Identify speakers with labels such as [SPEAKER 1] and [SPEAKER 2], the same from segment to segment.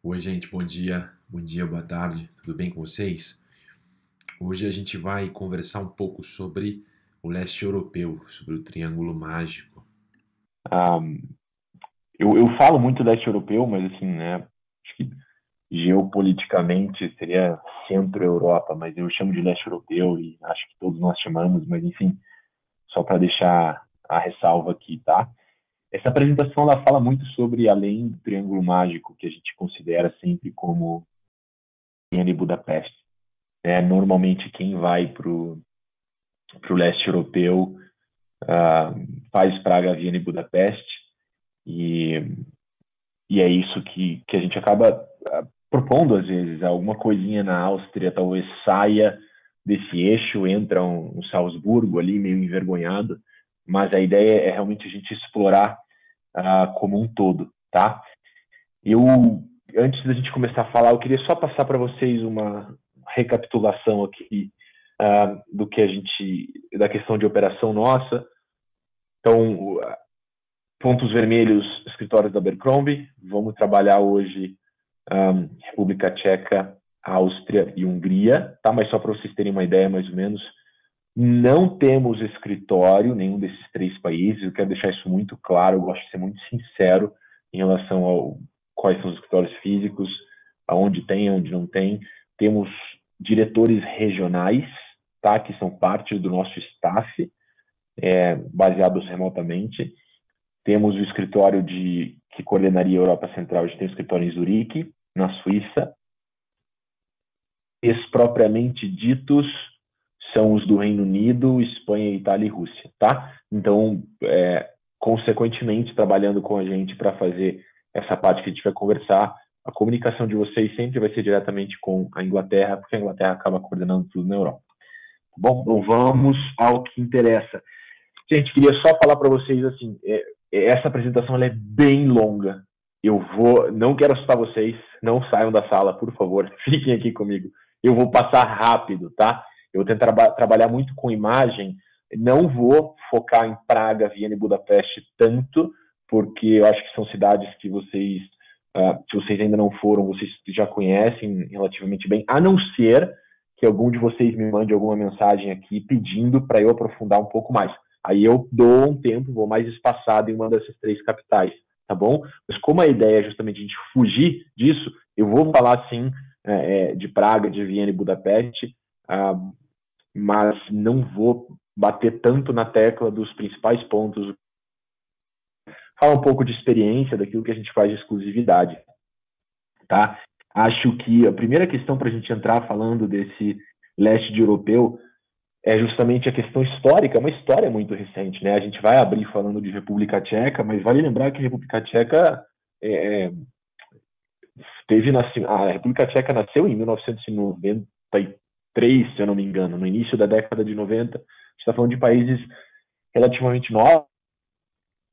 [SPEAKER 1] Oi, gente, bom dia. Bom dia, boa tarde. Tudo bem com vocês? Hoje a gente vai conversar um pouco sobre o leste europeu, sobre o Triângulo Mágico.
[SPEAKER 2] Ah, eu falo muito leste europeu, mas assim, né? Acho que geopoliticamente seria centro-Europa, mas eu chamo de leste europeu e acho que todos nós chamamos, mas enfim, só para deixar a ressalva aqui, tá? Essa apresentação ela fala muito sobre além do Triângulo Mágico, que a gente considera sempre como Viena e Budapeste. Normalmente quem vai para o leste europeu ah, faz Praga, Viena e Budapeste, e E é isso que a gente acaba propondo, às vezes. Alguma coisinha na Áustria talvez saia desse eixo, entra um Salzburgo ali meio envergonhado, mas a ideia é realmente a gente explorar como um todo, tá? Eu, antes da gente começar a falar, eu queria só passar para vocês uma recapitulação aqui do que a gente, da questão de operação nossa. Então, pontos vermelhos, escritórios da Abercrombie. Vamos trabalhar hoje República Tcheca, Áustria e Hungria, tá? Mas só para vocês terem uma ideia, mais ou menos, não temos escritório em nenhum desses três países. Eu quero deixar isso muito claro. Eu gosto de ser muito sincero em relação ao quais são os escritórios físicos, aonde tem, aonde não tem. Temos diretores regionais, tá? Que são parte do nosso staff, baseados remotamente. Temos o escritório que coordenaria a Europa Central. A gente tem o escritório em Zurique, na Suíça. Propriamente ditos são os do Reino Unido, Espanha, Itália e Rússia, tá? Então, consequentemente, trabalhando com a gente para fazer essa parte que a gente vai conversar, a comunicação de vocês sempre vai ser diretamente com a Inglaterra, porque a Inglaterra acaba coordenando tudo na Europa. Bom, então vamos ao que interessa. Gente, queria só falar para vocês assim, essa apresentação ela é bem longa. Não quero assustar vocês, não saiam da sala, por favor, fiquem aqui comigo. Eu vou passar rápido, tá? Eu vou tentar trabalhar muito com imagem, não vou focar em Praga, Viena e Budapeste tanto, porque eu acho que são cidades que vocês, se vocês ainda não foram, vocês já conhecem relativamente bem, a não ser que algum de vocês me mande alguma mensagem aqui pedindo para eu aprofundar um pouco mais. Aí eu dou um tempo, vou mais espaçado em uma dessas três capitais, tá bom? Mas como a ideia é justamente a gente fugir disso, eu vou falar sim de Praga, de Viena e Budapeste, mas não vou bater tanto na tecla dos principais pontos. Fala um pouco de experiência, daquilo que a gente faz de exclusividade, tá? Acho que a primeira questão para a gente entrar falando desse leste de europeu é justamente a questão histórica, uma história muito recente, né? A gente vai abrir falando de República Tcheca, mas vale lembrar que a República Tcheca a República Tcheca nasceu em 1993, se eu não me engano, no início da década de 90. A gente está falando de países relativamente novos,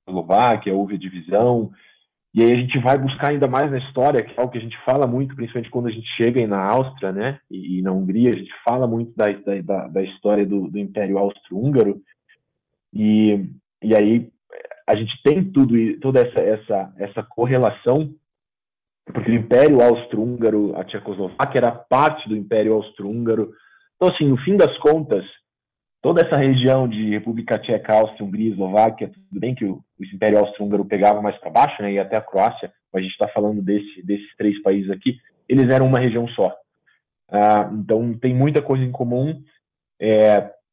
[SPEAKER 2] Eslováquia, houve a divisão, e aí a gente vai buscar ainda mais na história, que é algo que a gente fala muito, principalmente quando a gente chega aí na Áustria, né, e na Hungria, a gente fala muito da história do Império Austro-Húngaro, e, e aí a gente tem toda essa correlação, porque o Império Austro-Húngaro, a Tchecoslováquia era parte do Império Austro-Húngaro. Então, assim, no fim das contas, toda essa região de República Tcheca, Áustria, Hungria, Eslováquia, tudo bem que o Império Austro-Húngaro pegava mais para baixo, né, e até a Croácia, mas a gente está falando desses três países aqui, eles eram uma região só. Então, tem muita coisa em comum,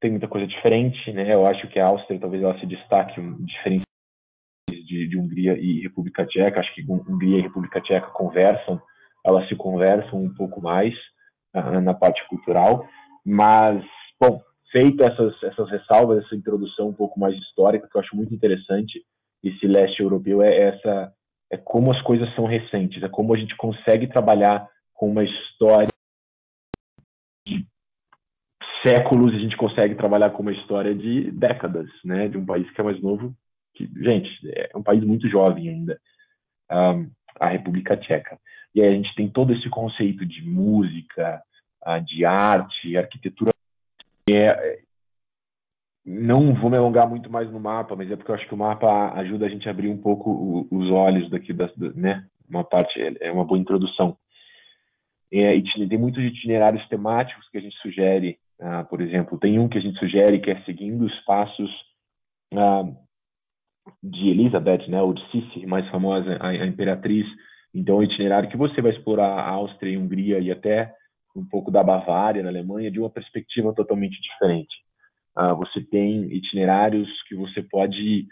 [SPEAKER 2] tem muita coisa diferente, né? Eu acho que a Áustria talvez ela se destaque diferente de Hungria e República Tcheca. Acho que Hungria e República Tcheca elas se conversam um pouco mais na parte cultural, mas, bom, feito essas ressalvas, essa introdução um pouco mais histórica, que eu acho muito interessante, esse leste europeu é como as coisas são recentes, é como a gente consegue trabalhar com uma história de séculos, a gente consegue trabalhar com uma história de décadas, né, de um país que é mais novo, que, gente, é um país muito jovem ainda, a República Tcheca. E aí a gente tem todo esse conceito de música, de arte, arquitetura. Não vou me alongar muito mais no mapa, mas é porque eu acho que o mapa ajuda a gente a abrir um pouco os olhos daqui, né, uma parte, é uma boa introdução. Tem muitos itinerários temáticos que a gente sugere. Por exemplo, tem um que a gente sugere que é seguindo os passos de Elizabeth, né, ou de Sissi, mais famosa, a imperatriz. Então, é um itinerário que você vai explorar a Áustria e a Hungria e até um pouco da Bavária, na Alemanha, de uma perspectiva totalmente diferente. Você tem itinerários que você pode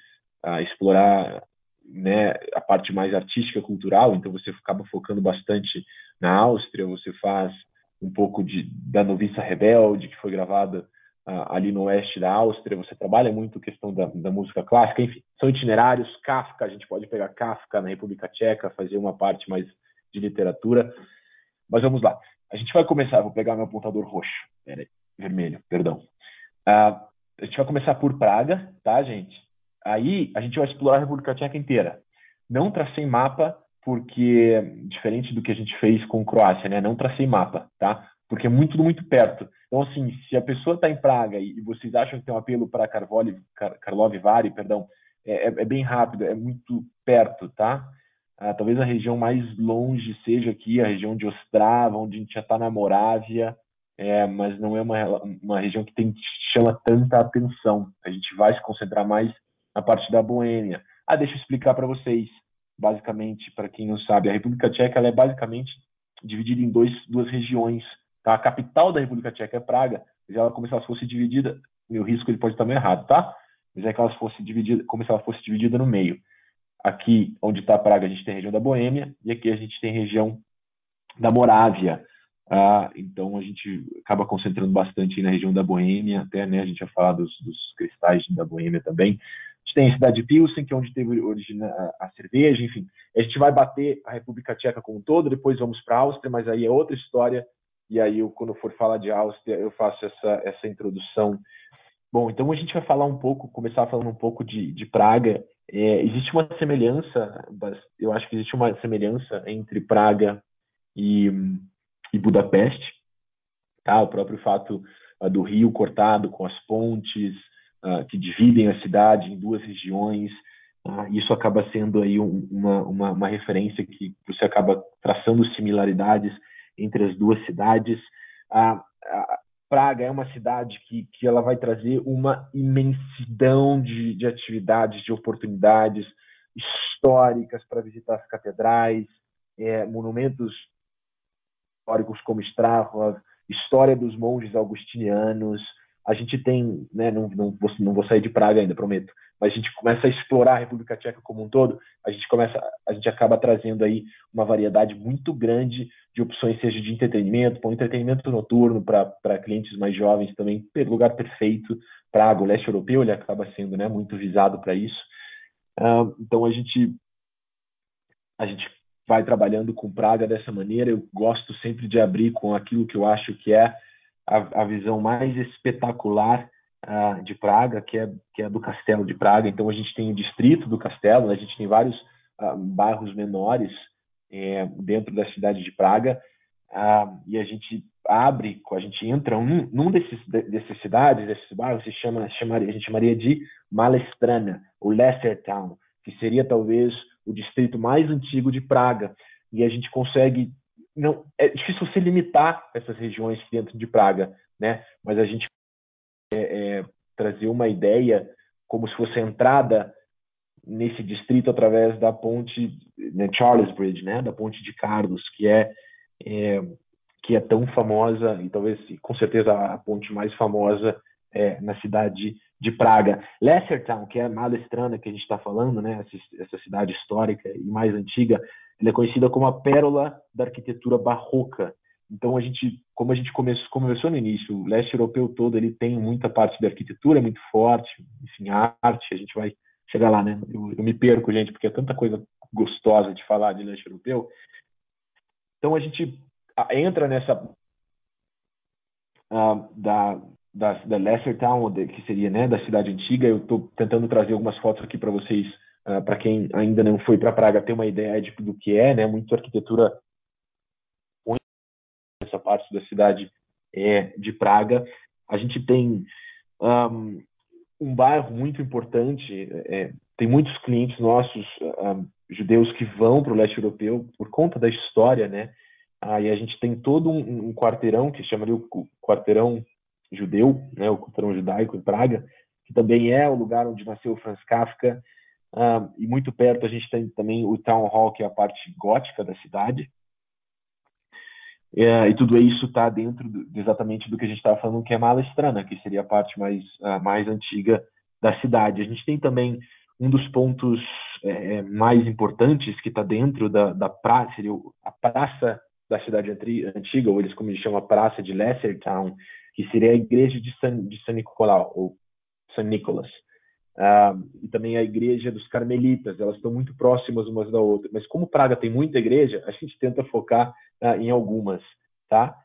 [SPEAKER 2] explorar, né, a parte mais artística, cultural, então você acaba focando bastante na Áustria, você faz um pouco da Noviça Rebelde, que foi gravada ali no oeste da Áustria, você trabalha muito a questão da música clássica, enfim, são itinerários. Kafka, a gente pode pegar Kafka na República Tcheca, fazer uma parte mais de literatura, mas vamos lá. A gente vai começar, vou pegar meu apontador roxo, vermelho, perdão. A gente vai começar por Praga, tá, gente? Aí a gente vai explorar a República Tcheca inteira. Não tracei mapa, porque, diferente do que a gente fez com Croácia, né? Não tracei mapa, tá? Porque é tudo muito perto. Então, assim, se a pessoa está em Praga e vocês acham que tem um apelo para Karlovy Vary, perdão, é bem rápido, é muito perto, tá? Talvez a região mais longe seja aqui, a região de Ostrava, onde a gente já está na Morávia, mas não é uma região que chama tanta atenção. A gente vai se concentrar mais na parte da Boêmia. Deixa eu explicar para vocês. Basicamente, para quem não sabe, a República Tcheca ela é basicamente dividida em duas regiões. Tá? A capital da República Tcheca é Praga, mas ela, como se ela fosse dividida, meu risco ele pode estar meio errado, tá? Mas é que ela fosse dividida, como se ela fosse dividida no meio. Aqui, onde está Praga, a gente tem a região da Boêmia, e aqui a gente tem a região da Morávia. Então, a gente acaba concentrando bastante na região da Boêmia, até, né, a gente vai falar dos cristais da Boêmia também. A gente tem a cidade de Pilsen, que é onde teve origem a cerveja, enfim. A gente vai bater a República Tcheca como um todo, depois vamos para a Áustria, mas aí é outra história, e aí, quando for falar de Áustria, eu faço essa introdução. Bom, então a gente vai começar falando um pouco de Praga. Existe uma semelhança, eu acho que existe uma semelhança entre Praga e Budapeste, tá? O próprio fato do rio cortado com as pontes que dividem a cidade em duas regiões, isso acaba sendo aí uma referência que você acaba traçando similaridades entre as duas cidades. Praga é uma cidade que ela vai trazer uma imensidão de atividades, de oportunidades históricas para visitar as catedrais, monumentos históricos como Strahov, história dos monges augustinianos. A gente tem, né, não vou sair de Praga ainda, prometo, mas a gente começa a explorar a República Tcheca como um todo, a gente acaba trazendo aí uma variedade muito grande de opções, seja de entretenimento, para entretenimento noturno, para clientes mais jovens também, lugar perfeito. Praga, o leste europeu, ele acaba sendo, né, muito visado para isso. Então a gente vai trabalhando com Praga dessa maneira. Eu gosto sempre de abrir com aquilo que eu acho que é a visão mais espetacular de Praga, que é do Castelo de Praga. Então a gente tem o distrito do Castelo, né? A gente tem vários bairros menores dentro da cidade de Praga, e a gente entra num dessas cidades, desses bairros, a gente chamaria de Malestrana, o Lesser Town, que seria talvez o distrito mais antigo de Praga, e a gente consegue, não é difícil você limitar essas regiões dentro de Praga, né? Mas a gente trazer uma ideia como se fosse a entrada nesse distrito através da ponte, né, Charles Bridge, né, da ponte de Carlos, que é tão famosa, e talvez, com certeza, a ponte mais famosa na cidade de Praga. Lessertown, que é a Malestrana que a gente está falando, né, essa cidade histórica e mais antiga, ela é conhecida como a pérola da arquitetura barroca. Então, como a gente começou no início, o leste europeu todo ele tem muita parte da arquitetura, muito forte, enfim, a arte, a gente vai chegar lá, né? Eu me perco, gente, porque é tanta coisa gostosa de falar de leste europeu. Então, a gente entra nessa da Lessertown, que seria, né, da cidade antiga. Eu estou tentando trazer algumas fotos aqui para vocês, para quem ainda não foi para Praga ter uma ideia do que é, né? Muito arquitetura essa parte da cidade de Praga. A gente tem um bairro muito importante, tem muitos clientes nossos judeus que vão para o leste europeu por conta da história, né? E a gente tem todo um quarteirão que se chama o quarteirão judeu, né? O quarteirão judaico em Praga, que também é o lugar onde nasceu Franz Kafka. E muito perto a gente tem também o Town Hall, que é a parte gótica da cidade. E tudo isso está dentro exatamente do que a gente estava falando, que é Mala Strana, que seria a parte mais antiga da cidade. A gente tem também um dos pontos mais importantes que está dentro da praça, seria a praça da cidade antiga, ou eles como eles chamam a praça de Lessertown, que seria a igreja de San Nicolau, ou San Nicolas. E também a igreja dos Carmelitas, elas estão muito próximas umas da outra, mas como Praga tem muita igreja, a gente tenta focar em algumas, tá?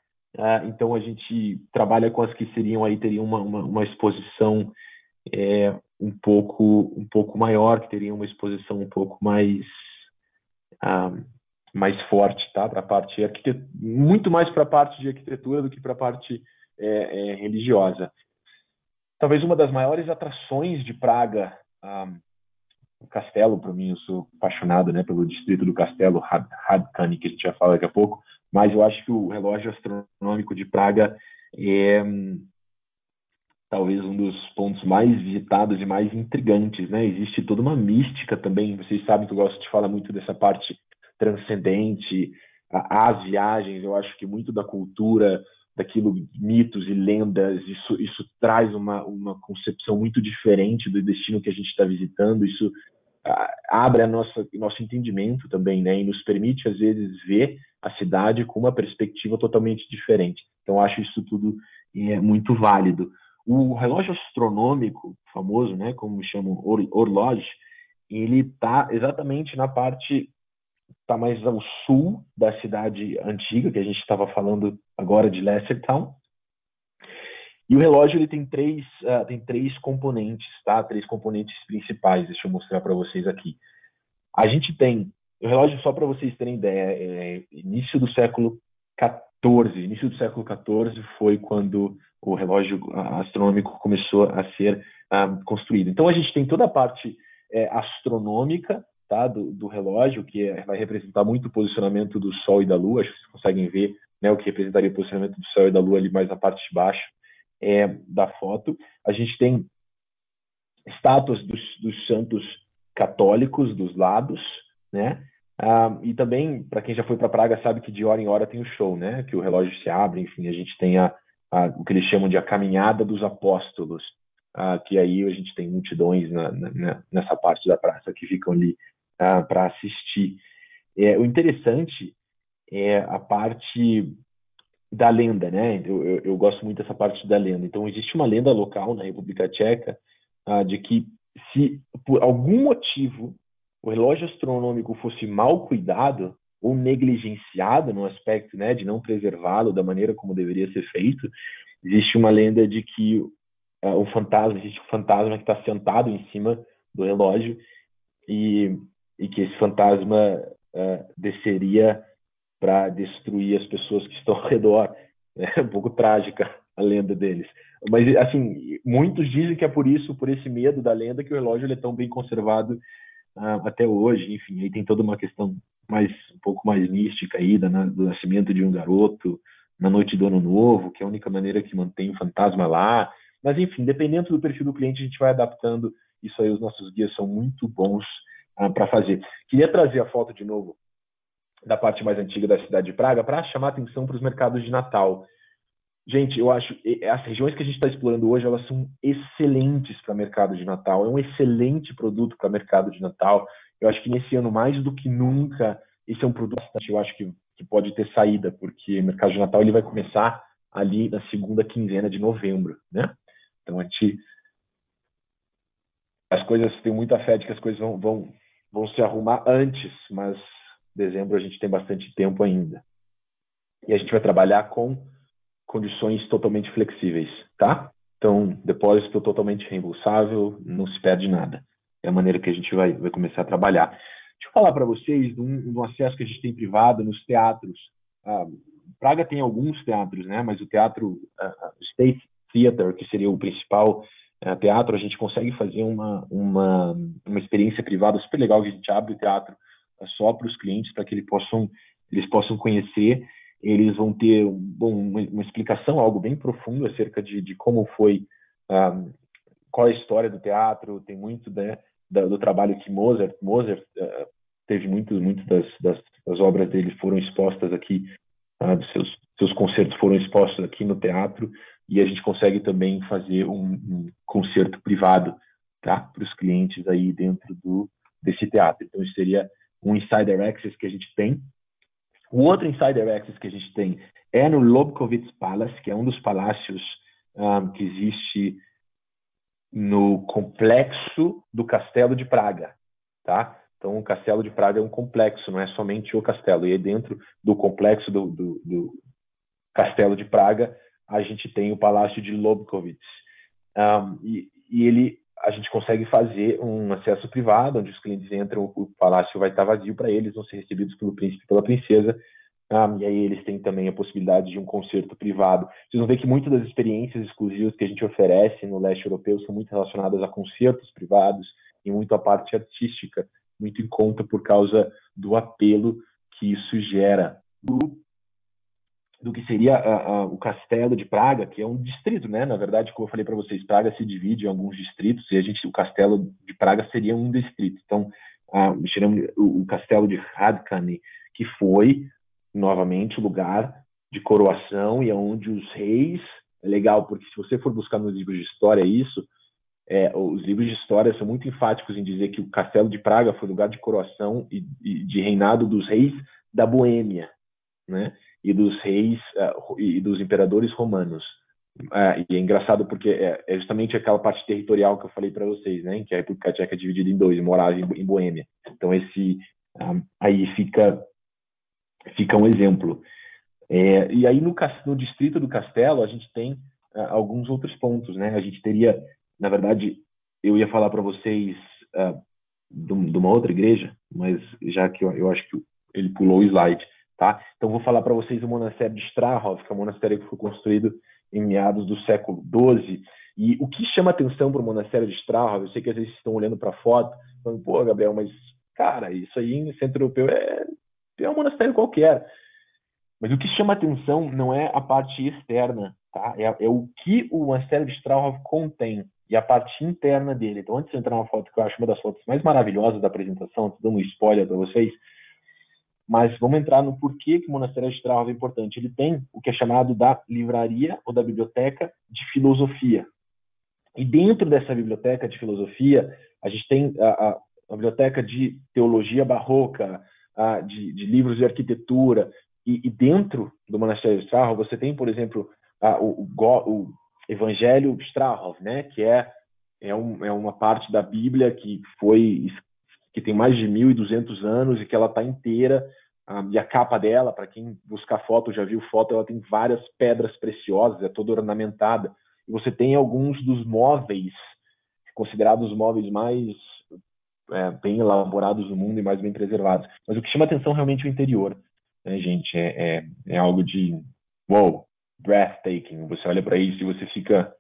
[SPEAKER 2] Então a gente trabalha com as que teriam uma exposição um pouco maior, que teriam uma exposição um pouco mais forte, tá? Para a parte muito mais para a parte de arquitetura do que para a parte religiosa. Talvez uma das maiores atrações de Praga, o castelo, para mim, eu sou apaixonado, né, pelo distrito do castelo, Hradčany, que a gente vai falar daqui a pouco, mas eu acho que o relógio astronômico de Praga é talvez um dos pontos mais visitados e mais intrigantes, né? Existe toda uma mística também, vocês sabem que eu gosto de falar muito dessa parte transcendente, as viagens, eu acho que muito da cultura, daquilo, mitos e lendas, isso traz uma concepção muito diferente do destino que a gente está visitando, isso abre nosso entendimento também, né, e nos permite, às vezes, ver a cidade com uma perspectiva totalmente diferente. Então, acho isso tudo muito válido. O relógio astronômico, famoso, né, como chamam horloge, ele está exatamente na parte está mais ao sul da cidade antiga, que a gente estava falando agora de Lessertown. E o relógio ele tem três componentes, tá? Três componentes principais. Deixa eu mostrar para vocês aqui. A gente tem o relógio, só para vocês terem ideia, início do século XIV. Início do século XIV foi quando o relógio astronômico começou a ser construído. Então a gente tem toda a parte astronômica, tá, do relógio, que vai representar muito o posicionamento do Sol e da Lua. Acho que vocês conseguem ver, né, o que representaria o posicionamento do Sol e da Lua ali mais na parte de baixo da foto. A gente tem estátuas dos santos católicos dos lados, né? E também, para quem já foi para Praga, sabe que de hora em hora tem o show, né? Que o relógio se abre, enfim, a gente tem o que eles chamam de a caminhada dos apóstolos, que aí a gente tem multidões nessa parte da praça que ficam ali para assistir. O interessante é a parte da lenda, né? Eu gosto muito dessa parte da lenda. Então, existe uma lenda local na República Tcheca de que se, por algum motivo, o relógio astronômico fosse mal cuidado ou negligenciado no aspecto, né, de não preservá-lo da maneira como deveria ser feito, existe uma lenda de que existe um fantasma que está sentado em cima do relógio e que esse fantasma desceria para destruir as pessoas que estão ao redor. É um pouco trágica a lenda deles. Mas, assim, muitos dizem que é por esse medo da lenda, que o relógio é tão bem conservado até hoje. Enfim, aí tem toda uma questão um pouco mais mística aí, do nascimento de um garoto na noite do Ano Novo, que é a única maneira que mantém o fantasma lá. Mas, enfim, dependendo do perfil do cliente, a gente vai adaptando isso aí. Os nossos guias são muito bons para fazer. Queria trazer a foto de novo da parte mais antiga da cidade de Praga para chamar atenção para os mercados de Natal. Gente, eu acho que as regiões que a gente está explorando hoje, elas são excelentes para mercado de Natal. É um excelente produto para mercado de Natal. Eu acho que nesse ano, mais do que nunca, esse é um produto que eu acho que pode ter saída, porque o mercado de Natal ele vai começar ali na segunda quinzena de novembro, né? Então, as coisas, tem muita fé de que as coisas vão se arrumar antes, mas dezembro a gente tem bastante tempo ainda. E a gente vai trabalhar com condições totalmente flexíveis, tá? Então, depósito totalmente reembolsável, não se perde nada. É a maneira que a gente vai começar a trabalhar. Deixa eu falar para vocês de um acesso que a gente tem privado nos teatros. Praga tem alguns teatros, né? Mas o teatro State Theater, que seria o principal teatro, a gente consegue fazer uma experiência privada super legal, que a gente abre o teatro só para os clientes, para que eles possam conhecer. Eles vão ter uma explicação, algo bem profundo acerca de como foi, qual é a história do teatro. Tem muito, né, do trabalho que Mozart teve muito das obras dele foram expostas aqui, dos seus concertos foram expostos aqui no teatro, e a gente consegue também fazer um concerto privado, tá, para os clientes aí dentro desse teatro. Então, isso seria um Insider Access que a gente tem. O outro Insider Access que a gente tem é no Lobkowitz Palace, que é um dos palácios que existe no complexo do Castelo de Praga, tá? Então, o Castelo de Praga é um complexo, não é somente o castelo. E aí, dentro do complexo do Castelo de Praga, a gente tem o Palácio de Lobkowitz. A gente consegue fazer um acesso privado, onde os clientes entram, o palácio vai estar vazio para eles, vão ser recebidos pelo príncipe e pela princesa, e aí eles têm também a possibilidade de um concerto privado. Vocês vão ver que muitas das experiências exclusivas que a gente oferece no leste europeu são muito relacionadas a concertos privados e muito a parte artística, muito em conta por causa do apelo que isso gera do que seria o Castelo de Praga, que é um distrito, né? Na verdade, como eu falei para vocês, Praga se divide em alguns distritos e o Castelo de Praga seria um distrito. Então, chamamos o Castelo de Hradčany, que foi novamente o lugar de coroação e onde os reis. É legal, porque se você for buscar nos livros de história isso, os livros de história são muito enfáticos em dizer que o Castelo de Praga foi lugar de coroação e de reinado dos reis da Boêmia, né? E dos reis e dos imperadores romanos. E é engraçado porque é justamente aquela parte territorial que eu falei para vocês, né? Que a República Tcheca é dividida em dois, morava em Boêmia. Então aí fica um exemplo. E aí no distrito do Castelo a gente tem alguns outros pontos, né? A gente teria, na verdade, eu ia falar para vocês de uma outra igreja, mas já que eu acho que ele pulou o slide. Tá? Então, vou falar para vocês do monastério de Strahov, que é um monastério que foi construído em meados do século XII. E o que chama atenção para o monastério de Strahov, eu sei que às vezes estão olhando para a foto, falando, pô, Gabriel, mas, cara, isso aí em centro europeu é um monastério qualquer. Mas o que chama atenção não é a parte externa, tá? É o que o monastério de Strahov contém e a parte interna dele. Então, antes de entrar na foto, que eu acho uma das fotos mais maravilhosas da apresentação, estou dando um spoiler para vocês, mas vamos entrar no porquê que o monastério de Strahov é importante. Ele tem o que é chamado da livraria ou da biblioteca de filosofia. E dentro dessa biblioteca de filosofia, a gente tem a biblioteca de teologia barroca, de livros de arquitetura. E dentro do monastério de Strahov, você tem, por exemplo, o Evangelho Strahov, né? Que é uma parte da Bíblia que tem mais de 1.200 anos e que ela está inteira, e a capa dela, para quem buscar foto, já viu foto, ela tem várias pedras preciosas, é toda ornamentada, e você tem alguns dos móveis, considerados os móveis mais bem elaborados do mundo e mais bem preservados. Mas o que chama atenção realmente é o interior, né, gente? É algo de, wow, breathtaking. Você olha para isso e você fica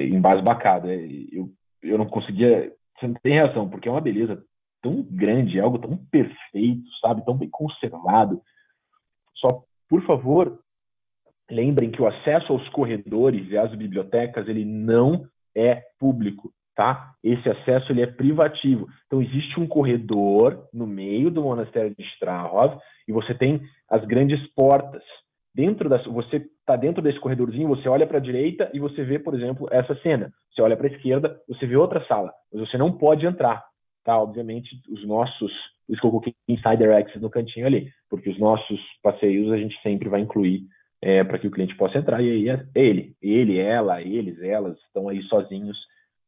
[SPEAKER 2] embasbacado. Eu não conseguia, você não tem reação, porque é uma beleza tão grande, é algo tão perfeito, sabe? Tão bem conservado. Só, por favor, lembrem que o acesso aos corredores e às bibliotecas, ele não é público, tá? Esse acesso, ele é privativo. Então, existe um corredor no meio do monastério de Strahov e você tem as grandes portas. Você está dentro desse corredorzinho, você olha para a direita e você vê, por exemplo, essa cena. Você olha para a esquerda, você vê outra sala, mas você não pode entrar. Tá, obviamente, por isso que eu coloquei Insider Access no cantinho ali, porque os nossos passeios a gente sempre vai incluir para que o cliente possa entrar, e aí ele, ela, eles, elas estão aí sozinhos.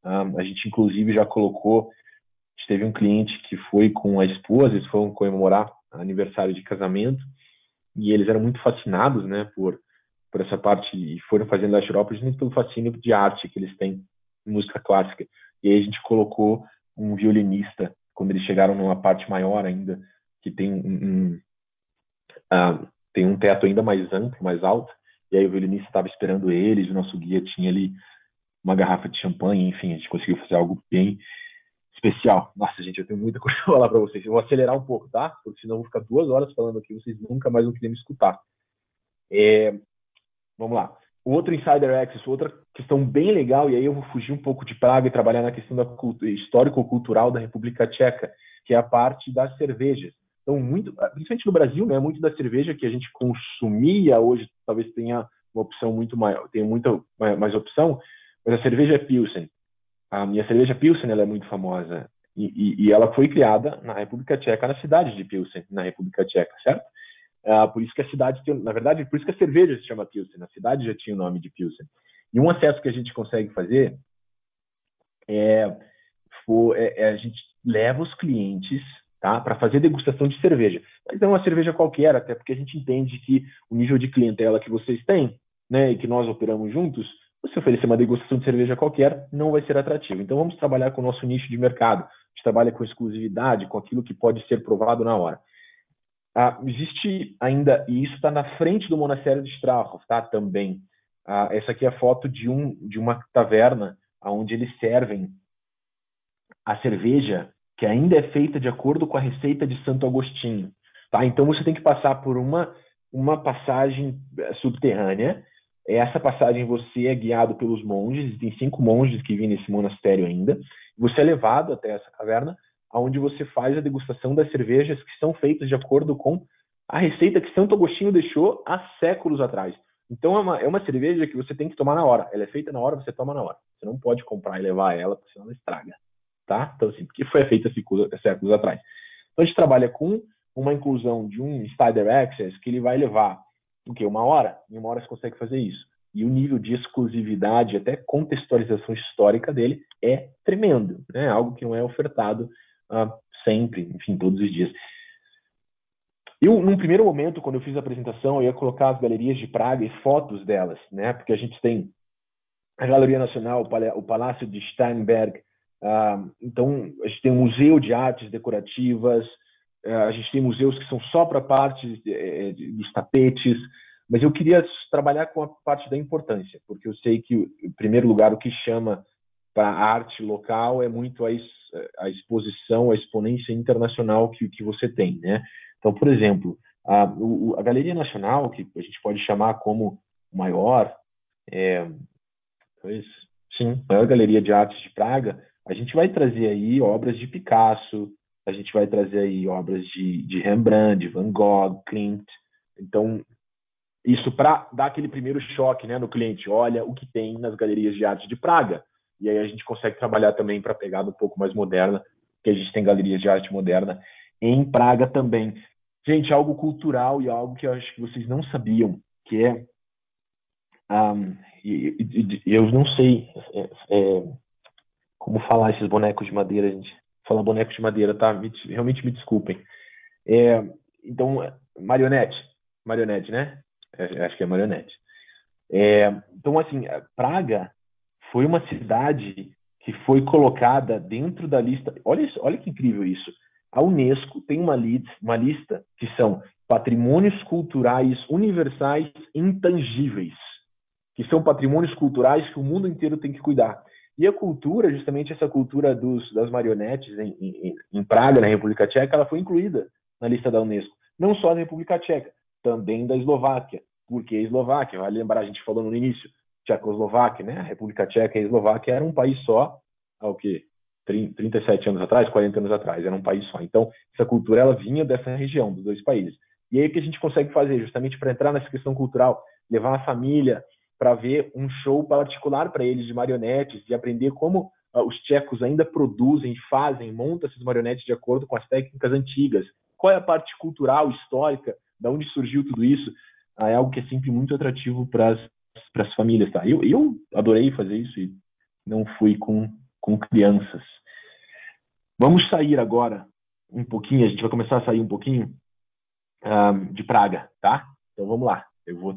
[SPEAKER 2] A gente, inclusive, já colocou, a gente teve um cliente que foi com a esposa, eles foram comemorar aniversário de casamento, e eles eram muito fascinados, né, por essa parte, e foram fazendo Leste Europa justamente pelo fascínio de arte que eles têm em música clássica. E aí a gente colocou um violinista, quando eles chegaram numa parte maior ainda, que tem tem um teto ainda mais amplo, mais alto, e aí o violinista estava esperando eles, o nosso guia tinha ali uma garrafa de champanhe, enfim, a gente conseguiu fazer algo bem especial. Nossa, gente, eu tenho muita coisa para falar para vocês. Eu vou acelerar um pouco, tá? Porque senão eu vou ficar 2 horas falando aqui, vocês nunca mais vão querer me escutar. Vamos lá. Outro Insider Access, outra questão bem legal, e aí eu vou fugir um pouco de Praga e trabalhar na questão da histórico-cultural da República Tcheca, que é a parte das cervejas. Então, principalmente no Brasil, né, muito da cerveja que a gente consumia hoje, talvez tenha uma opção muito maior, tenha muita mais opção, mas a cerveja é Pilsen. E a cerveja Pilsen, ela é muito famosa, e ela foi criada na República Tcheca, na cidade de Pilsen, na República Tcheca, certo? Por isso que a cidade tem, na verdade, por isso que a cerveja se chama Pilsen. A cidade já tinha o nome de Pilsen. E um acesso que a gente consegue fazer a gente leva os clientes, tá, para fazer degustação de cerveja. Mas não uma cerveja qualquer, até porque a gente entende que o nível de clientela que vocês têm, né, e que nós operamos juntos, você oferecer uma degustação de cerveja qualquer não vai ser atrativo. Então vamos trabalhar com o nosso nicho de mercado. A gente trabalha com exclusividade, com aquilo que pode ser provado na hora. Existe ainda, e isso está na frente do monastério de Strahov, tá? Também. Essa aqui é a foto de uma taverna onde eles servem a cerveja que ainda é feita de acordo com a receita de Santo Agostinho, tá? Então você tem que passar por uma passagem subterrânea. Essa passagem você é guiado pelos monges, tem 5 monges que vivem nesse monastério ainda. Você é levado até essa caverna, onde você faz a degustação das cervejas que são feitas de acordo com a receita que Santo Agostinho deixou há séculos atrás. Então é uma cerveja que você tem que tomar na hora. Ela é feita na hora, você toma na hora. Você não pode comprar e levar ela, porque senão ela estraga. Tá? Então, assim, porque foi feita séculos atrás. Então a gente trabalha com uma inclusão de um Insider Access que ele vai levar o quê? 1 hora? Em 1 hora você consegue fazer isso. E o nível de exclusividade, até contextualização histórica dele é tremendo, né? Algo que não é ofertado sempre, enfim, todos os dias. Num primeiro momento, quando eu fiz a apresentação, eu ia colocar as galerias de Praga e fotos delas, né? Porque a gente tem a Galeria Nacional, o Palácio de Steinberg, então a gente tem um museu de artes decorativas, a gente tem museus que são só para parte dos tapetes, mas eu queria trabalhar com a parte da importância, porque eu sei que, em primeiro lugar, o que chama para a arte local é muito a exposição, a exponência internacional que você tem, né? Então, por exemplo, a Galeria Nacional, que a gente pode chamar como maior, maior galeria de artes de Praga, a gente vai trazer aí obras de Picasso, a gente vai trazer aí obras de Rembrandt, de Van Gogh, Klimt. Então, isso para dar aquele primeiro choque, né, no cliente. Olha o que tem nas galerias de arte de Praga. E aí a gente consegue trabalhar também para a pegada um pouco mais moderna, que a gente tem galerias de arte moderna em Praga também. Gente, algo cultural e algo que eu acho que vocês não sabiam, que é... eu não sei como falar esses bonecos de madeira, gente. Falar bonecos de madeira, tá? Realmente me desculpem. Então, marionete, né? Acho que é marionete. Então, assim, Praga foi uma cidade que foi colocada dentro da lista. Olha que incrível isso. A Unesco tem uma lista que são patrimônios culturais universais intangíveis, que são patrimônios culturais que o mundo inteiro tem que cuidar. E a cultura, justamente essa cultura das marionetes em Praga, na República Tcheca, ela foi incluída na lista da Unesco. Não só da República Tcheca, também da Eslováquia. Por que a Eslováquia? Vale lembrar, a gente falou no início, Tchecoslováquia, né? A República Tcheca e a Eslováquia eram um país só, há o quê? 37 anos atrás, 40 anos atrás, era um país só. Então, essa cultura, ela vinha dessa região, dos 2 países. E aí o que a gente consegue fazer, justamente para entrar nessa questão cultural, levar a família para ver um show particular para eles de marionetes e aprender como os tchecos ainda produzem, fazem, montam essas marionetes de acordo com as técnicas antigas. Qual é a parte cultural, histórica, de onde surgiu tudo isso? É algo que é sempre muito atrativo para as famílias. Tá? Eu adorei fazer isso e não fui com crianças. Vamos sair agora um pouquinho, a gente vai começar a sair um pouquinho de Praga, tá? Então vamos lá. Eu vou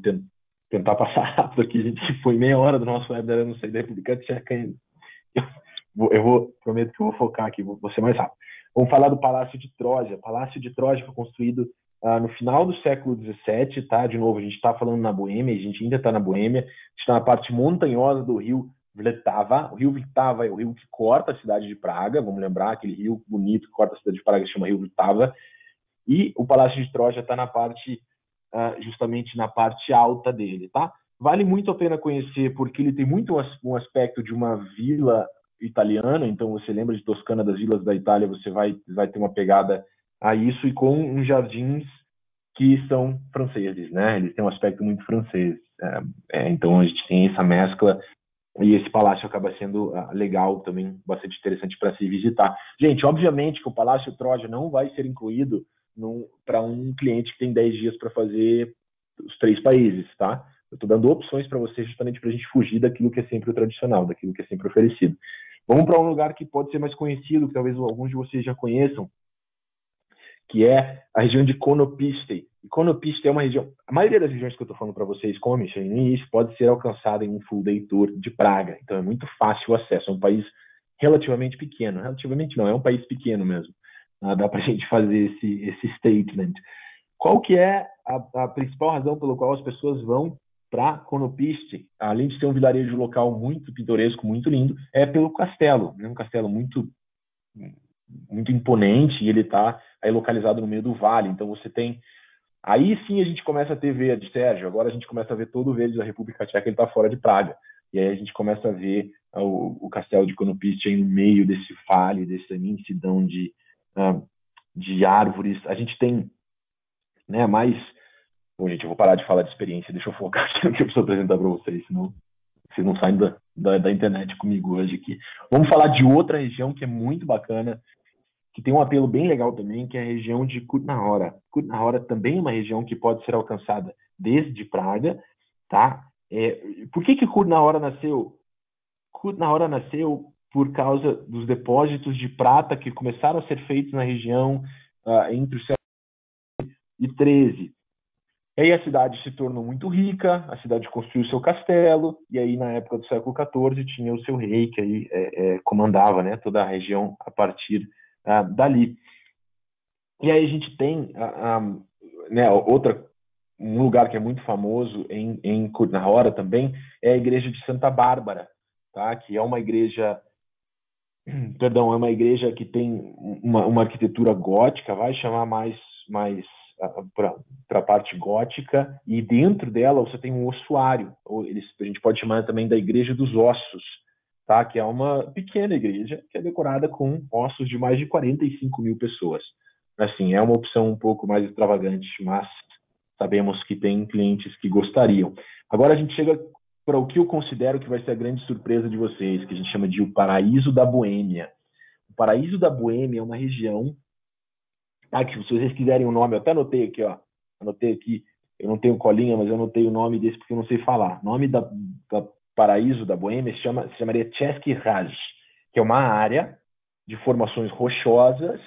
[SPEAKER 2] tentar passar rápido aqui, a gente foi meia hora do nosso webinar, eu não sei da República Tcheca ainda. Prometo que eu vou focar aqui, vou ser mais rápido. Vamos falar do Palácio de Troja. O Palácio de Troja foi construído no final do século XVII, tá? De novo, a gente está falando na Boêmia, a gente ainda está na Boêmia, a gente está na parte montanhosa do rio Vltava. O rio Vltava é o rio que corta a cidade de Praga, vamos lembrar, aquele rio bonito que corta a cidade de Praga, se chama rio Vltava, e o Palácio de Troja está na parte, justamente na parte alta dele, tá? Vale muito a pena conhecer, porque ele tem muito um aspecto de uma vila italiana, então você lembra de Toscana, das vilas da Itália, você vai ter uma pegada a isso, e com uns jardins que são franceses, né? Eles têm um aspecto muito francês. Então a gente tem essa mescla e esse palácio acaba sendo legal também, bastante interessante para se visitar. Gente, obviamente que o Palácio Troja não vai ser incluído para um cliente que tem 10 dias para fazer os 3 países, tá? Eu estou dando opções para vocês justamente para a gente fugir daquilo que é sempre o tradicional, daquilo que é sempre oferecido. Vamos para um lugar que pode ser mais conhecido, que talvez alguns de vocês já conheçam, que é a região de Konopiste. E Konopiste é uma região... A maioria das regiões que eu estou falando para vocês, como eu no início, pode ser alcançada em um full day tour de Praga. Então é muito fácil o acesso. É um país relativamente pequeno. Relativamente não, é um país pequeno mesmo. Dá para a gente fazer esse statement. Qual que é a principal razão pela qual as pessoas vão para Konopiste? Além de ser um vilarejo local muito pitoresco, muito lindo, é pelo castelo. É um castelo muito imponente, e ele está aí localizado no meio do vale. Então você tem... Aí sim a gente começa a ter verde, Sérgio. Agora a gente começa a ver todo o verde da República Tcheca, ele está fora de Praga. E aí a gente começa a ver o castelo de Konopiste aí no meio desse vale, dessa imensidão de árvores. A gente tem, né, mais... Bom, gente, eu vou parar de falar de experiência, deixa eu focar aqui no que eu preciso apresentar para vocês, senão vocês não saem da internet comigo hoje aqui. Vamos falar de outra região que é muito bacana, que tem um apelo bem legal também, que é a região de Kutná Hora. Kutná Hora também é uma região que pode ser alcançada desde Praga, tá? Por que Kutná Hora nasceu? Kutná Hora nasceu por causa dos depósitos de prata que começaram a ser feitos na região entre o século XII e XIII. E aí a cidade se tornou muito rica, a cidade construiu seu castelo, e aí na época do século XIV tinha o seu rei, que aí comandava, né, toda a região a partir dali. E aí a gente tem né, um lugar que é muito famoso em Kutná Hora também, é a igreja de Santa Bárbara, tá? Que é uma igreja, perdão, é uma igreja que tem uma arquitetura gótica, vai chamar mais para a parte gótica, e dentro dela você tem um ossuário, a gente pode chamar também da Igreja dos Ossos, tá? Que é uma pequena igreja que é decorada com ossos de mais de 45 mil pessoas. Assim, é uma opção um pouco mais extravagante, mas sabemos que tem clientes que gostariam. Agora a gente chega para o que eu considero que vai ser a grande surpresa de vocês, que a gente chama de o Paraíso da Boêmia. O Paraíso da Boêmia é uma região... que se vocês quiserem o nome, eu até anotei aqui, ó. Anotei aqui, eu não tenho colinha, mas eu anotei o nome desse porque eu não sei falar. O nome da Paraíso da Boêmia se chamaria Český Hrad, que é uma área de formações rochosas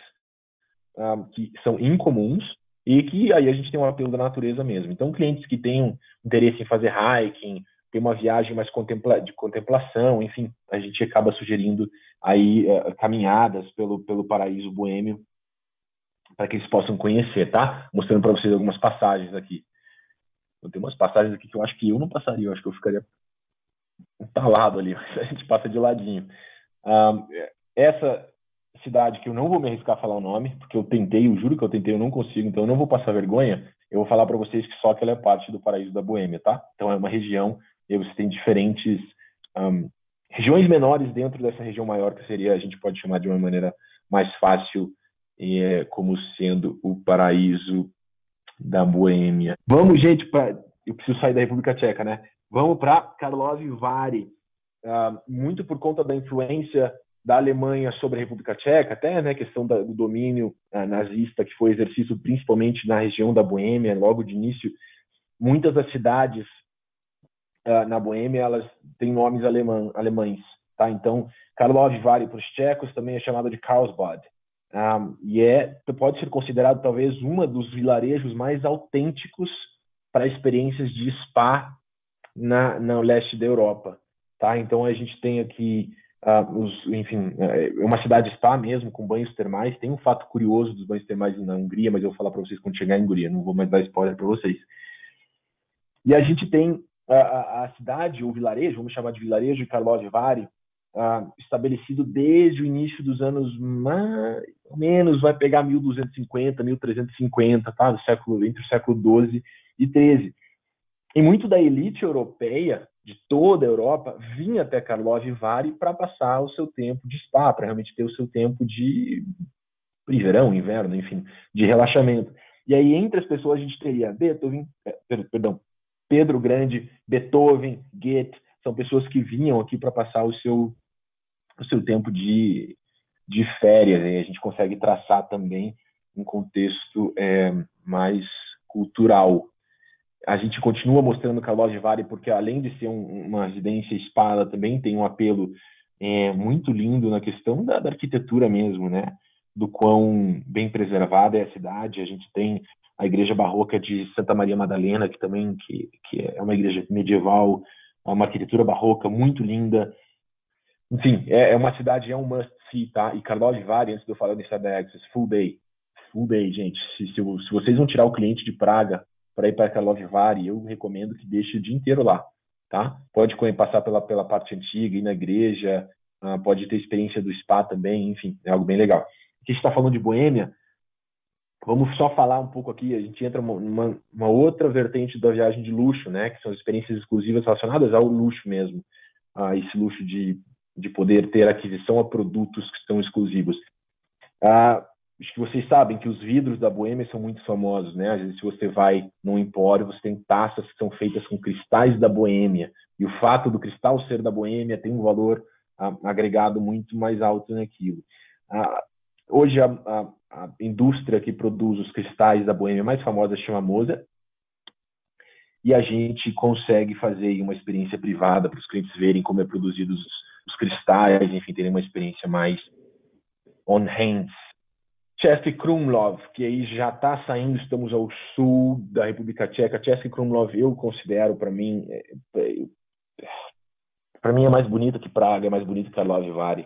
[SPEAKER 2] que são incomuns e que aí a gente tem um apelo da natureza mesmo. Então, clientes que tenham interesse em fazer hiking, ter uma viagem mais de contemplação, enfim, a gente acaba sugerindo aí caminhadas pelo Paraíso Boêmio, para que eles possam conhecer, tá? Mostrando para vocês algumas passagens aqui. Eu tenho umas passagens aqui que eu acho que eu não passaria, eu acho que eu ficaria entalado ali, a gente passa de ladinho. Essa cidade que eu não vou me arriscar a falar o nome, porque eu tentei, eu juro que eu tentei, eu não consigo, então eu não vou passar vergonha, eu vou falar para vocês que só que ela é parte do Paraíso da Boêmia, tá? Então é uma região, e você tem diferentes regiões menores dentro dessa região maior, que seria, a gente pode chamar de uma maneira mais fácil, como sendo o Paraíso da Boêmia. Vamos, gente, eu preciso sair da República Tcheca, né? Vamos para Karlovy Vary. Muito por conta da influência da Alemanha sobre a República Tcheca, até, né, questão do domínio nazista que foi exercido principalmente na região da Boêmia, logo de início. Muitas das cidades na Boêmia, elas têm nomes alemães, tá? Então, Karlovy Vary para os tchecos também é chamada de Carlsbad. E pode ser considerado talvez uma dos vilarejos mais autênticos para experiências de spa no leste da Europa, tá? Então a gente tem aqui enfim, uma cidade spa mesmo, com banhos termais. Tem um fato curioso dos banhos termais na Hungria, mas eu vou falar para vocês quando chegar em Hungria, não vou mais dar spoiler para vocês. E a gente tem a cidade, ou vilarejo, vamos chamar de vilarejo de Karlovy Vary, estabelecido desde o início dos anos, mais ou menos, vai pegar 1250, 1350, tá? Entre o século XII e XIII. E muito da elite europeia, de toda a Europa, vinha até Karlovy Vary para passar o seu tempo de spa, para realmente ter o seu tempo de verão, inverno, enfim, de relaxamento. E aí, entre as pessoas, a gente teria Pedro o Grande, Beethoven, Goethe, são pessoas que vinham aqui para passar o seu tempo de férias. E a gente consegue traçar também um contexto mais cultural. A gente continua mostrando Karlovy Vary porque, além de ser uma residência spa, ela também tem um apelo muito lindo na questão da arquitetura mesmo, né? Do quão bem preservada é a cidade. A gente tem a igreja barroca de Santa Maria Madalena, que também que é uma igreja medieval, uma arquitetura barroca muito linda. Enfim, é uma cidade, é um must-see, tá? E Karlovy Vary, antes de eu falar do Inside Access, full day, gente. Se vocês vão tirar o cliente de Praga para ir para Karlovy Vary, eu recomendo que deixe o dia inteiro lá, tá? Pode passar pela parte antiga, ir na igreja, pode ter experiência do spa também, enfim, é algo bem legal. Aqui a gente está falando de Boêmia, vamos só falar um pouco aqui, a gente entra numa outra vertente da viagem de luxo, né? Que são as experiências exclusivas relacionadas ao luxo mesmo, esse luxo de poder ter aquisição a produtos que são exclusivos. Acho que vocês sabem que os vidros da Boêmia são muito famosos, né? Às vezes, se você vai num empório, você tem taças que são feitas com cristais da Boêmia. E o fato do cristal ser da Boêmia tem um valor agregado muito mais alto naquilo. Hoje, a indústria que produz os cristais da Boêmia mais famosa se chama Moser. E a gente consegue fazer uma experiência privada para os clientes verem como é produzidos os cristais, enfim, terem uma experiência mais on hands. Český Krumlov, que aí já está saindo, estamos ao sul da República Tcheca. Český Krumlov eu considero, para mim é mais bonita que Praga, é mais bonita que Karlovy Vary.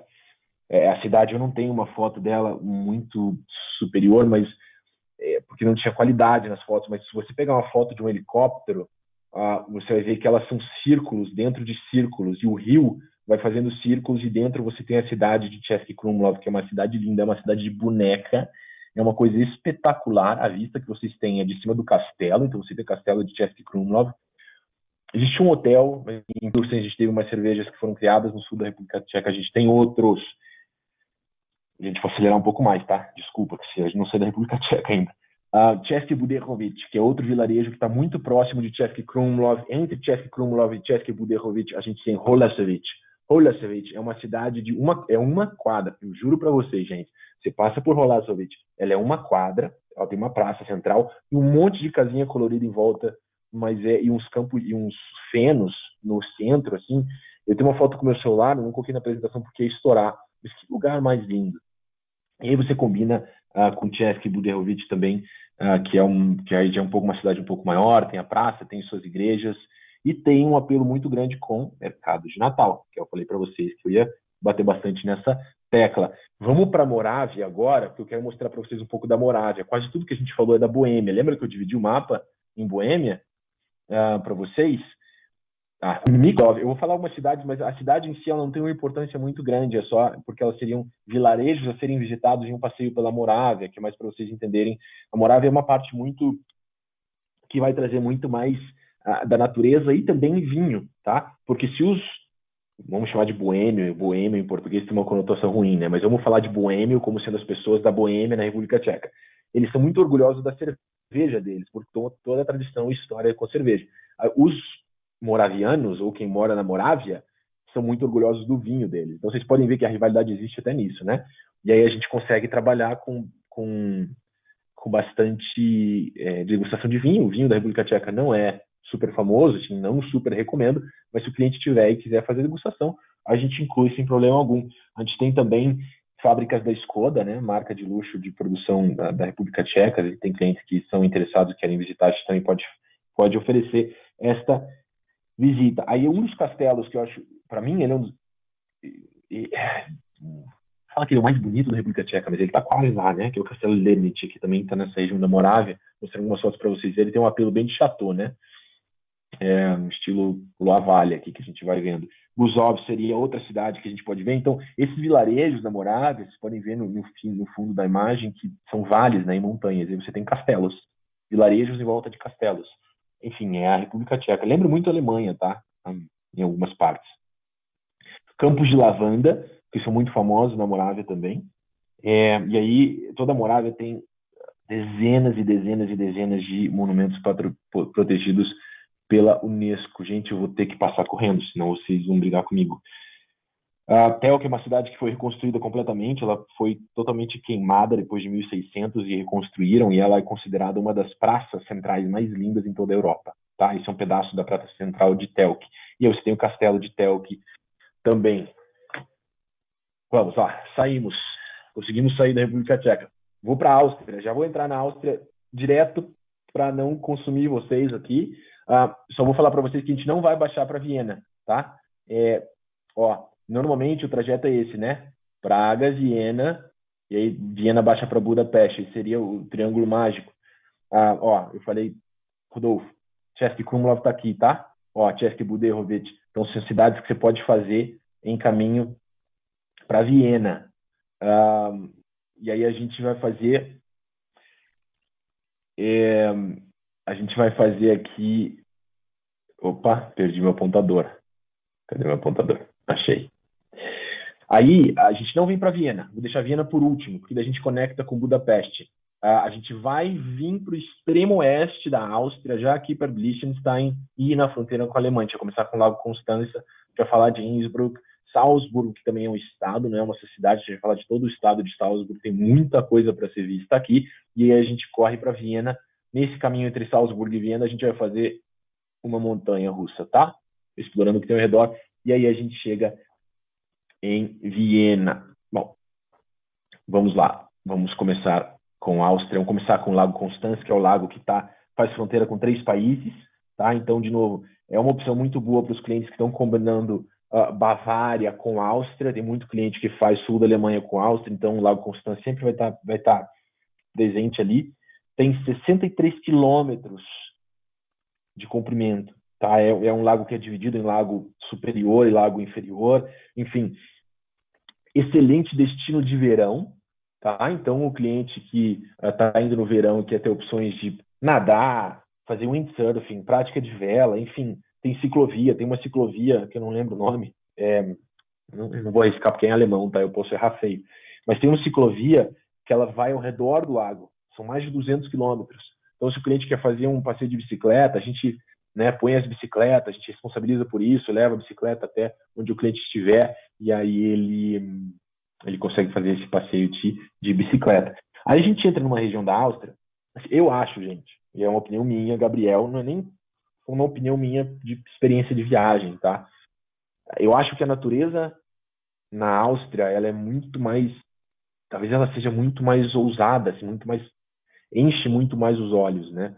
[SPEAKER 2] A cidade, eu não tenho uma foto dela muito superior, mas porque não tinha qualidade nas fotos, mas se você pegar uma foto de um helicóptero, você vai ver que elas são círculos dentro de círculos, e o rio vai fazendo círculos, e dentro você tem a cidade de Český Krumlov, que é uma cidade linda, é uma cidade de boneca, é uma coisa espetacular. A vista que vocês têm é de cima do castelo, então você vê o castelo de Český Krumlov. Existe um hotel, em Brusque a gente teve umas cervejas que foram criadas no sul da República Tcheca, a gente tem outros. A gente vai acelerar um pouco mais, tá? Desculpa, que a gente não sai da República Tcheca ainda. Český Budějovice, que é outro vilarejo que está muito próximo de Český Krumlov. Entre Český Krumlov e Český Budějovice, a gente tem Holasevich. Holasevich é uma cidade de uma quadra. Eu juro para vocês, gente. Você passa por Holasevich, ela é uma quadra, ela tem uma praça central e um monte de casinha colorida em volta, e uns campos e uns fenos no centro, assim. Eu tenho uma foto com meu celular, não coloquei na apresentação porque ia estourar. Mas que lugar mais lindo. E aí você combina com Český Budějovice também, que aí já é uma cidade um pouco maior, tem a praça, tem suas igrejas, e tem um apelo muito grande com o mercado de Natal, que eu falei para vocês que eu ia bater bastante nessa tecla. Vamos para Morávia agora, porque eu quero mostrar para vocês um pouco da Morávia. Quase tudo que a gente falou é da Boêmia. Lembra que eu dividi o mapa em Boêmia para vocês? Eu vou falar algumas cidades, mas a cidade em si ela não tem uma importância muito grande, é só porque elas seriam vilarejos a serem visitados em um passeio pela Morávia, que é mais para vocês entenderem. A Morávia é uma parte muito que vai trazer muito mais da natureza e também vinho, tá? Porque vamos chamar de boêmio em português tem uma conotação ruim, né? Mas vamos falar de boêmio como sendo as pessoas da Boêmia na República Tcheca. Eles são muito orgulhosos da cerveja deles, por toda a tradição e história com cerveja. Os moravianos, ou quem mora na Morávia, são muito orgulhosos do vinho deles. Então vocês podem ver que a rivalidade existe até nisso, né? E aí a gente consegue trabalhar com bastante degustação de vinho. O vinho da República Tcheca não é super famoso, assim, não super recomendo, mas se o cliente tiver e quiser fazer degustação, a gente inclui sem problema algum. A gente tem também fábricas da Skoda, né, marca de luxo de produção da República Tcheca. E tem clientes que são interessados, querem visitar, a gente também pode oferecer esta visita. Aí um dos castelos que eu acho, para mim, ele é um dos... Fala que ele é o mais bonito da República Tcheca, mas ele está quase lá, né? Que é o Castelo Lernice, que também está nessa região da Morávia. Mostrando algumas fotos para vocês. Ele tem um apelo bem de chateau, né? no estilo Loa Valley aqui que a gente vai vendo. Buzov seria outra cidade que a gente pode ver. Então, esses vilarejos da Morávia, vocês podem ver no fundo da imagem que são vales, né, e montanhas. E você tem castelos, vilarejos em volta de castelos. Enfim, é a República Tcheca. Lembra muito a Alemanha, tá? Em algumas partes. Campos de lavanda, que são muito famosos na Morávia também. E aí, toda a Morávia tem dezenas e dezenas e dezenas de monumentos protegidos pela Unesco. Gente, eu vou ter que passar correndo, senão vocês vão brigar comigo. A Telk é uma cidade que foi reconstruída completamente, ela foi totalmente queimada depois de 1600 e reconstruíram, e ela é considerada uma das praças centrais mais lindas em toda a Europa. Tá? Esse é um pedaço da praça central de Telk. E aí você tem o castelo de Telk também. Vamos lá, saímos. Conseguimos sair da República Tcheca. Vou para a Áustria, já vou entrar na Áustria direto para não consumir vocês aqui. Só vou falar para vocês que a gente não vai baixar para Viena, tá? Normalmente o trajeto é esse, né? Praga, Viena, e aí Viena baixa para Budapeste, seria o triângulo mágico. Eu falei, Rodolfo, Český Krumlov tá aqui, tá? Český Budějovice. Então são cidades que você pode fazer em caminho para Viena. E aí a gente vai fazer aqui. Opa, perdi meu apontador. Cadê meu apontador? Achei. Aí a gente não vem para Viena, vou deixar Viena por último, porque daí a gente conecta com Budapeste. A gente vai vir para o extremo oeste da Áustria, já aqui para Liechtenstein e na fronteira com a Alemanha. A gente vai começar com o Lago Constança, para falar de Innsbruck, Salzburgo, que também é um estado, não é uma cidade, a gente vai falar de todo o estado de Salzburgo, tem muita coisa para ser vista aqui, e aí a gente corre para Viena. Nesse caminho entre Salzburgo e Viena, a gente vai fazer uma montanha russa, tá? Explorando o que tem ao redor, e aí a gente chega em Viena. Bom, vamos lá. Vamos começar com a Áustria. Vamos começar com o Lago Constance, que é o lago que faz fronteira com 3 países. Tá? Então, de novo, é uma opção muito boa para os clientes que estão combinando Bavária com a Áustria. Tem muito cliente que faz sul da Alemanha com a Áustria, então o Lago Constance sempre vai estar presente ali. Tem 63 quilômetros de comprimento. Tá? É um lago que é dividido em lago superior e lago inferior. Enfim, excelente destino de verão, tá? Então, o cliente que está indo no verão e quer ter opções de nadar, fazer windsurfing, prática de vela, enfim, tem ciclovia, tem uma ciclovia que eu não lembro o nome, não vou arriscar porque é em alemão, tá? Eu posso errar feio. Mas tem uma ciclovia que ela vai ao redor do lago, são mais de 200 quilômetros. Então, se o cliente quer fazer um passeio de bicicleta, a gente põe as bicicletas, a gente responsabiliza por isso, leva a bicicleta até onde o cliente estiver, e aí ele consegue fazer esse passeio de bicicleta. Aí a gente entra numa região da Áustria, eu acho, gente, e é uma opinião minha, Gabriel, não é nem uma opinião minha de experiência de viagem, tá? Eu acho que a natureza na Áustria, ela é muito mais, talvez ela seja muito mais ousada, assim, enche muito mais os olhos, né?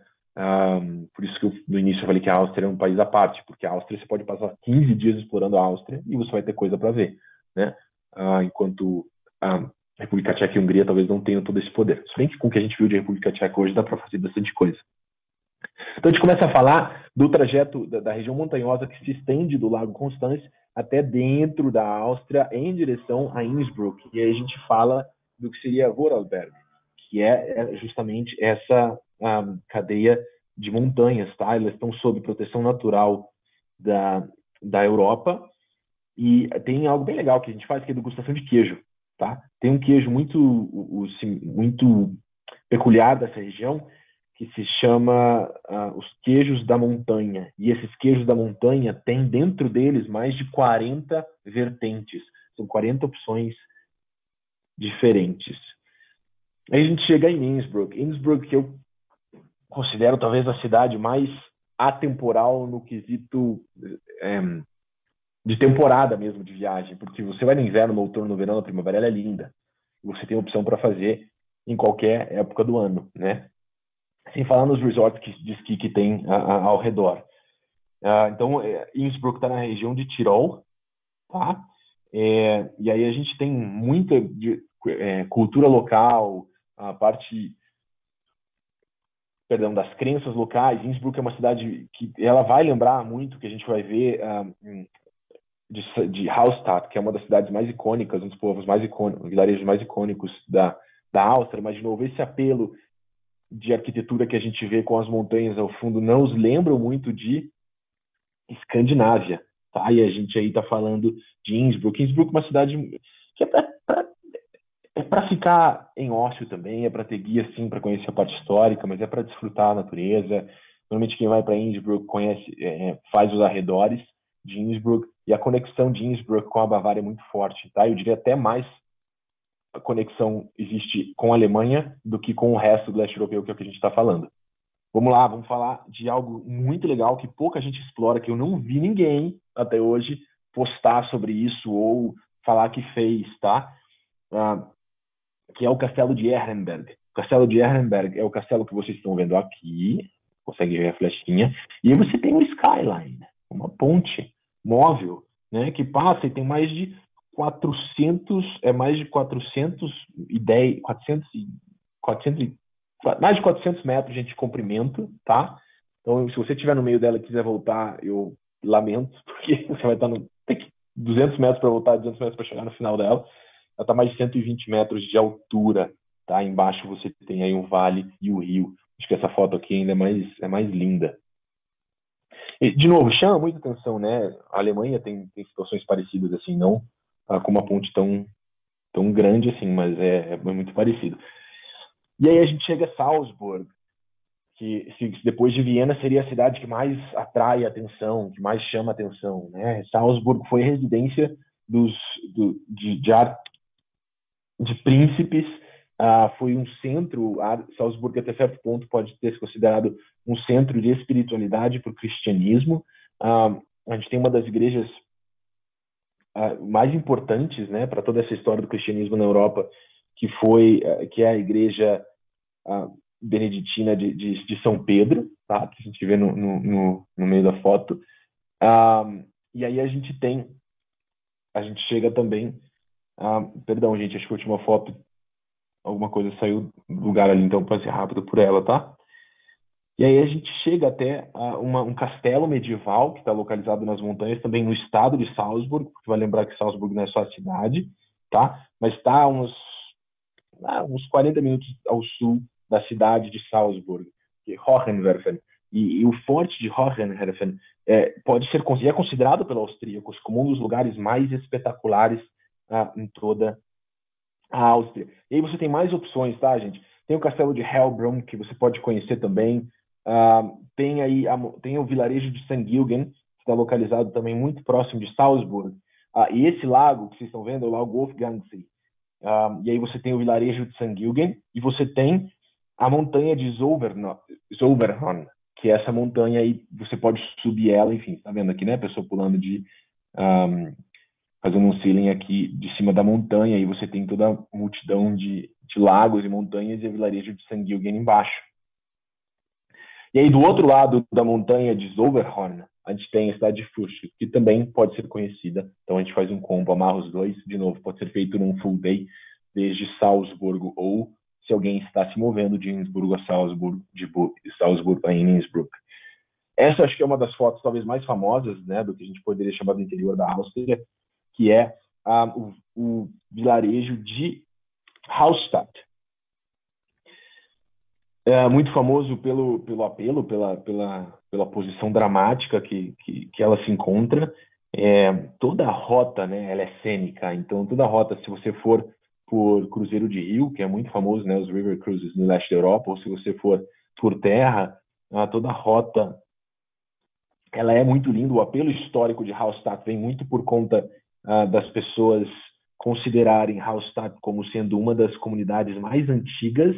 [SPEAKER 2] Por isso que no início eu falei que a Áustria é um país à parte, porque a Áustria você pode passar 15 dias explorando a Áustria e você vai ter coisa para ver, né? Enquanto a República Tcheca e a Hungria talvez não tenham todo esse poder. Se bem que com o que a gente viu de República Tcheca hoje dá para fazer bastante coisa. Então a gente começa a falar do trajeto da região montanhosa que se estende do Lago Constance até dentro da Áustria em direção a Innsbruck. E aí a gente fala do que seria Vorarlberg, que é justamente essa cadeia de montanhas, tá? Elas estão sob proteção natural da Europa e tem algo bem legal que a gente faz, que é degustação de queijo, tá? Tem um queijo muito peculiar dessa região, que se chama os queijos da montanha. E esses queijos da montanha têm dentro deles mais de 40 vertentes. São 40 opções diferentes. Aí a gente chega em Innsbruck. Innsbruck, que eu considero talvez a cidade mais atemporal no quesito de temporada mesmo de viagem, porque você vai no inverno, no outono, no verão, na primavera, ela é linda. Você tem opção para fazer em qualquer época do ano, né? Sem falar nos resorts de esqui que tem ao redor. Então, Innsbruck está na região de Tirol, tá? E aí a gente tem muita cultura local, a parte perdão, das crenças locais. Innsbruck é uma cidade que ela vai lembrar muito, que a gente vai ver de Hallstatt, que é uma das cidades mais icônicas, um dos povos mais icônicos, vilarejos mais icônicos da Áustria, mas de novo, esse apelo de arquitetura que a gente vê com as montanhas ao fundo não os lembram muito de Escandinávia, tá? E a gente aí está falando de Innsbruck. Innsbruck é uma cidade que é para ficar em ócio também, é para ter guia, sim, para conhecer a parte histórica, mas é para desfrutar a natureza. Normalmente quem vai para Innsbruck conhece, faz os arredores de Innsbruck, e a conexão de Innsbruck com a Bavária é muito forte, tá? Eu diria até mais a conexão existe com a Alemanha do que com o resto do leste europeu, que é o que a gente está falando. Vamos lá, vamos falar de algo muito legal que pouca gente explora, que eu não vi ninguém até hoje postar sobre isso ou falar que fez, tá? Que é o castelo de Ehrenberg. O castelo de Ehrenberg é o castelo que vocês estão vendo aqui, consegue ver a flechinha, e aí você tem um skyline, uma ponte móvel, né, que passa e tem mais de 400 metros, gente, de comprimento, tá? Então, se você estiver no meio dela e quiser voltar, eu lamento, porque você vai estar tem 200 metros para voltar, 200 metros para chegar no final dela. Ela está mais de 120 metros de altura, tá? Embaixo você tem aí um vale e o rio. Acho que essa foto aqui ainda é mais linda. E, de novo, chama muita atenção, né? A Alemanha tem situações parecidas, assim, não com uma ponte tão grande assim, mas é muito parecido. E aí a gente chega a Salzburg, que depois de Viena seria a cidade que mais atrai a atenção, que mais chama a atenção, né? Salzburg foi residência de príncipes, foi um centro, Salzburg até certo ponto pode ter se considerado um centro de espiritualidade para o cristianismo. A gente tem uma das igrejas mais importantes, né, para toda essa história do cristianismo na Europa, que é a igreja beneditina de São Pedro, tá? Que a gente vê no meio da foto. E aí a gente chega também, perdão, gente, acho que a última foto, alguma coisa saiu do lugar ali, então pode ser rápido por ela, tá? E aí a gente chega até um castelo medieval que está localizado nas montanhas, também no estado de Salzburg, porque vai lembrar que Salzburg não é só a cidade, tá? Mas está uns 40 minutos ao sul da cidade de Salzburg, Hohenwerfen. E o forte de Hohenwerfen é considerado pelos austríacos como um dos lugares mais espetaculares em toda a Áustria. E aí você tem mais opções, tá, gente? Tem o castelo de Hellbrunn, que você pode conhecer também. Tem o vilarejo de St. Gilgen, que está localizado também muito próximo de Salzburg. E esse lago que vocês estão vendo é o Lago Wolfgangsee. E aí você tem o vilarejo de St. Gilgen e você tem a montanha de Zoverhorn, que é essa montanha aí, você pode subir ela, enfim, tá vendo aqui, né? A pessoa pulando fazendo um sailing aqui de cima da montanha, e você tem toda a multidão de lagos e montanhas e o vilarejo de St. Gilgen embaixo. E aí do outro lado da montanha de Zoverhorn, a gente tem a cidade de Fürth, que também pode ser conhecida. Então a gente faz um combo, amarra os dois, de novo, pode ser feito num full day, desde Salzburgo, ou se alguém está se movendo de Innsbruck a Salzburg, de Salzburg a Innsbruck. Essa acho que é uma das fotos talvez mais famosas, né, do que a gente poderia chamar do interior da Áustria, que é o vilarejo de Hallstatt. É muito famoso pelo apelo, pela posição dramática que ela se encontra. Toda a rota, né, ela é cênica, então toda a rota, se você for por cruzeiro de rio, que é muito famoso, né, os river cruises no leste da Europa, ou se você for por terra, toda a rota ela é muito linda. O apelo histórico de Hallstatt vem muito por conta das pessoas considerarem Hallstatt como sendo uma das comunidades mais antigas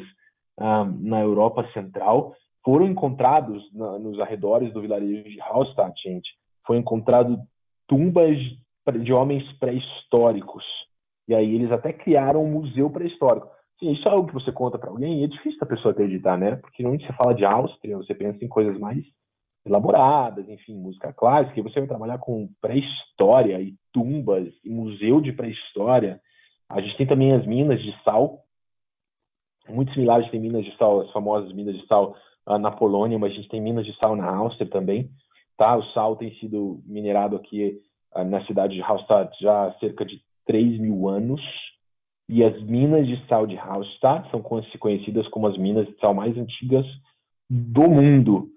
[SPEAKER 2] na Europa Central. Foram encontrados nos arredores do vilarejo de Hallstatt, gente, foi encontrado tumbas de homens pré-históricos. E aí eles até criaram um museu pré-histórico. Sim, isso é algo que você conta para alguém e é difícil a pessoa acreditar, né? Porque normalmente você fala de Áustria, você pensa em coisas mais elaboradas, enfim, música clássica, e você vai trabalhar com pré-história e tumbas e museu de pré-história. A gente tem também as minas de sal, muito similares, tem minas de sal, as famosas minas de sal na Polônia, mas a gente tem minas de sal na Áustria também, tá? O sal tem sido minerado aqui na cidade de Hallstatt já há cerca de 3.000 anos, e as minas de sal de Hallstatt são conhecidas como as minas de sal mais antigas do mundo,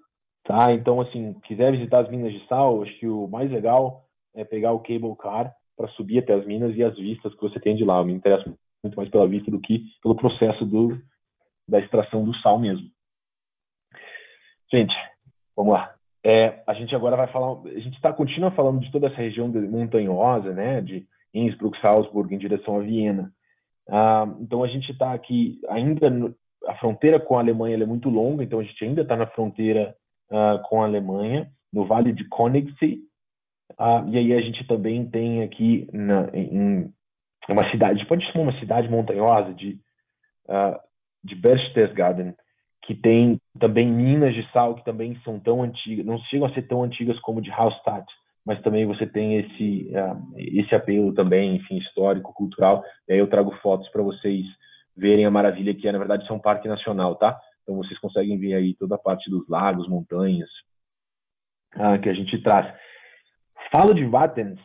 [SPEAKER 2] tá? Então, assim, quiser visitar as minas de sal, acho que o mais legal é pegar o cable car para subir até as minas e as vistas que você tem de lá. Eu me interesso muito mais pela vista do que pelo processo da extração do sal mesmo. Gente, vamos lá. A gente agora vai falar, a gente continua falando de toda essa região montanhosa, né, de Innsbruck, Salzburg, em direção a Viena. Então a gente está aqui ainda, a fronteira com a Alemanha é muito longa, então a gente ainda está na fronteira com a Alemanha, no Vale de Königssee, e aí a gente também tem aqui em uma cidade, pode chamar uma cidade montanhosa de Berchtesgaden, que tem também minas de sal que também são tão antigas, não chegam a ser tão antigas como de Hallstatt, mas também você tem esse apelo também, enfim, histórico, cultural. E aí eu trago fotos para vocês verem a maravilha que é, na verdade, isso é um parque nacional, tá? Então vocês conseguem ver aí toda a parte dos lagos, montanhas que a gente traz. Falo de Wattens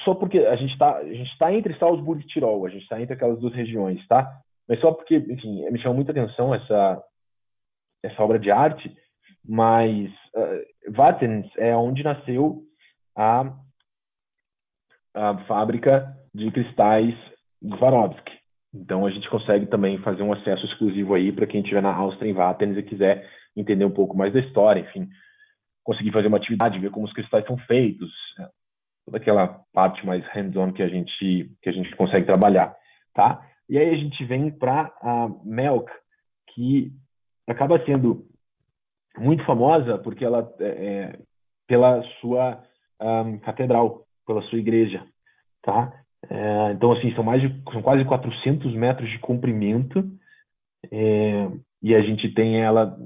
[SPEAKER 2] só porque a gente tá entre Salzburg e Tirol, a gente está entre aquelas duas regiões, tá? Mas só porque, enfim, me chamou muita atenção essa obra de arte, mas Wattens é onde nasceu a fábrica de cristais Swarovski. Então a gente consegue também fazer um acesso exclusivo aí para quem estiver na Áustria, em Wattens, e quiser entender um pouco mais da história, enfim, conseguir fazer uma atividade, ver como os cristais são feitos, toda aquela parte mais hands-on que a gente consegue trabalhar, tá? E aí a gente vem para a Melk, que acaba sendo muito famosa porque ela pela sua catedral, pela sua igreja, tá? Então, assim, são quase 400 metros de comprimento, e a gente tem ela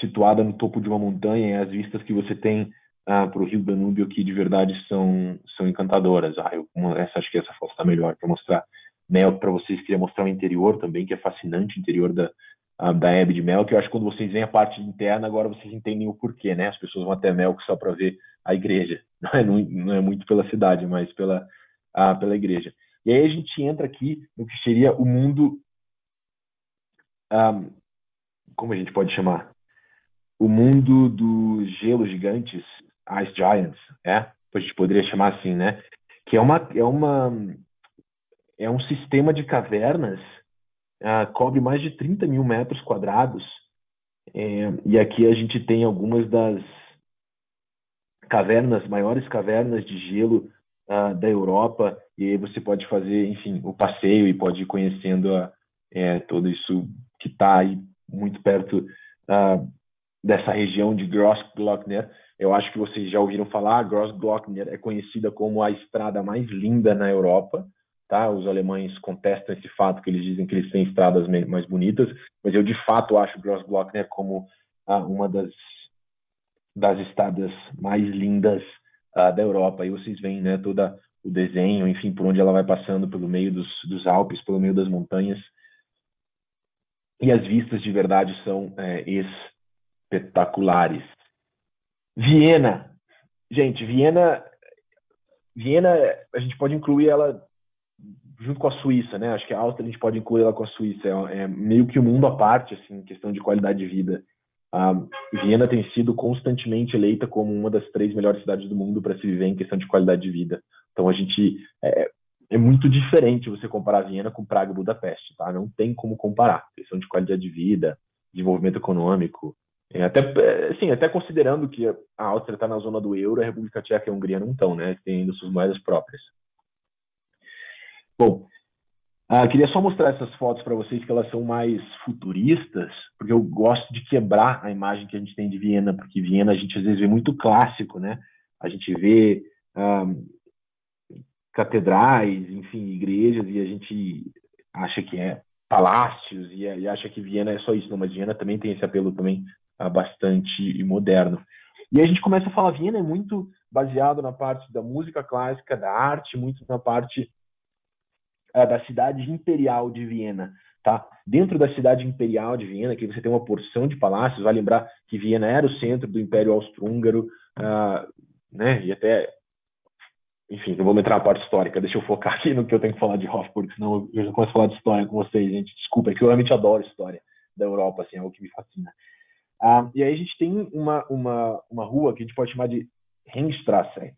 [SPEAKER 2] situada no topo de uma montanha, e as vistas que você tem para o Rio Danúbio, que de verdade são encantadoras. Acho que essa foto está melhor para mostrar Melk para vocês. Queria mostrar o interior também, que é fascinante, o interior da Hebe de Melk. Eu acho que quando vocês veem a parte interna, agora vocês entendem o porquê, né? As pessoas vão até Melk só para ver a igreja. Não é muito pela cidade, mas pela igreja. E aí a gente entra aqui no que seria o mundo, como a gente pode chamar? O mundo dos gelos gigantes, Ice Giants, a gente poderia chamar assim, né? Que é um sistema de cavernas, cobre mais de 30 mil metros quadrados, e aqui a gente tem algumas das maiores cavernas de gelo da Europa, e aí você pode fazer, enfim, o passeio e pode ir conhecendo tudo isso que está aí muito perto dessa região de Grossglockner. Eu acho que vocês já ouviram falar, Grossglockner é conhecida como a estrada mais linda na Europa, tá? Os alemães contestam esse fato, que eles dizem que eles têm estradas mais bonitas, mas eu de fato acho Grossglockner como uma das estradas mais lindas da Europa. Aí vocês veem, né, todo o desenho, enfim, por onde ela vai passando, pelo meio dos Alpes, pelo meio das montanhas, e as vistas de verdade são espetaculares. Viena. Gente, Viena, a gente pode incluir ela junto com a Suíça, né? Acho que a Áustria a gente pode incluir ela com a Suíça. É meio que um mundo à parte, assim, em questão de qualidade de vida. Viena tem sido constantemente eleita como uma das 3 melhores cidades do mundo para se viver em questão de qualidade de vida. Então a gente é muito diferente você comparar Viena com Praga e Budapeste, tá? Não tem como comparar. Questão de qualidade de vida, desenvolvimento econômico, até considerando que a Áustria está na zona do euro, a República Tcheca e a Hungria não estão, né? Tem ainda suas moedas próprias. Bom, queria só mostrar essas fotos para vocês, que elas são mais futuristas, porque eu gosto de quebrar a imagem que a gente tem de Viena, porque Viena a gente às vezes vê muito clássico, né? A gente vê catedrais, enfim, igrejas, e a gente acha que é palácios, e acha que Viena é só isso. Não, mas Viena também tem esse apelo também bastante moderno. E a gente começa a falar, Viena é muito baseado na parte da música clássica, da arte, muito na parte da cidade imperial de Viena, tá? Dentro da cidade imperial de Viena, que você tem uma porção de palácios, vai lembrar que Viena era o centro do Império Austro-Húngaro, né? E até, enfim, não vou entrar na parte histórica, deixa eu focar aqui no que eu tenho que falar de Hofburg, senão eu já começo a falar de história com vocês, gente. Desculpa, é que eu realmente adoro história da Europa, assim, é algo que me fascina. E aí a gente tem uma rua que a gente pode chamar de Ringstrasse,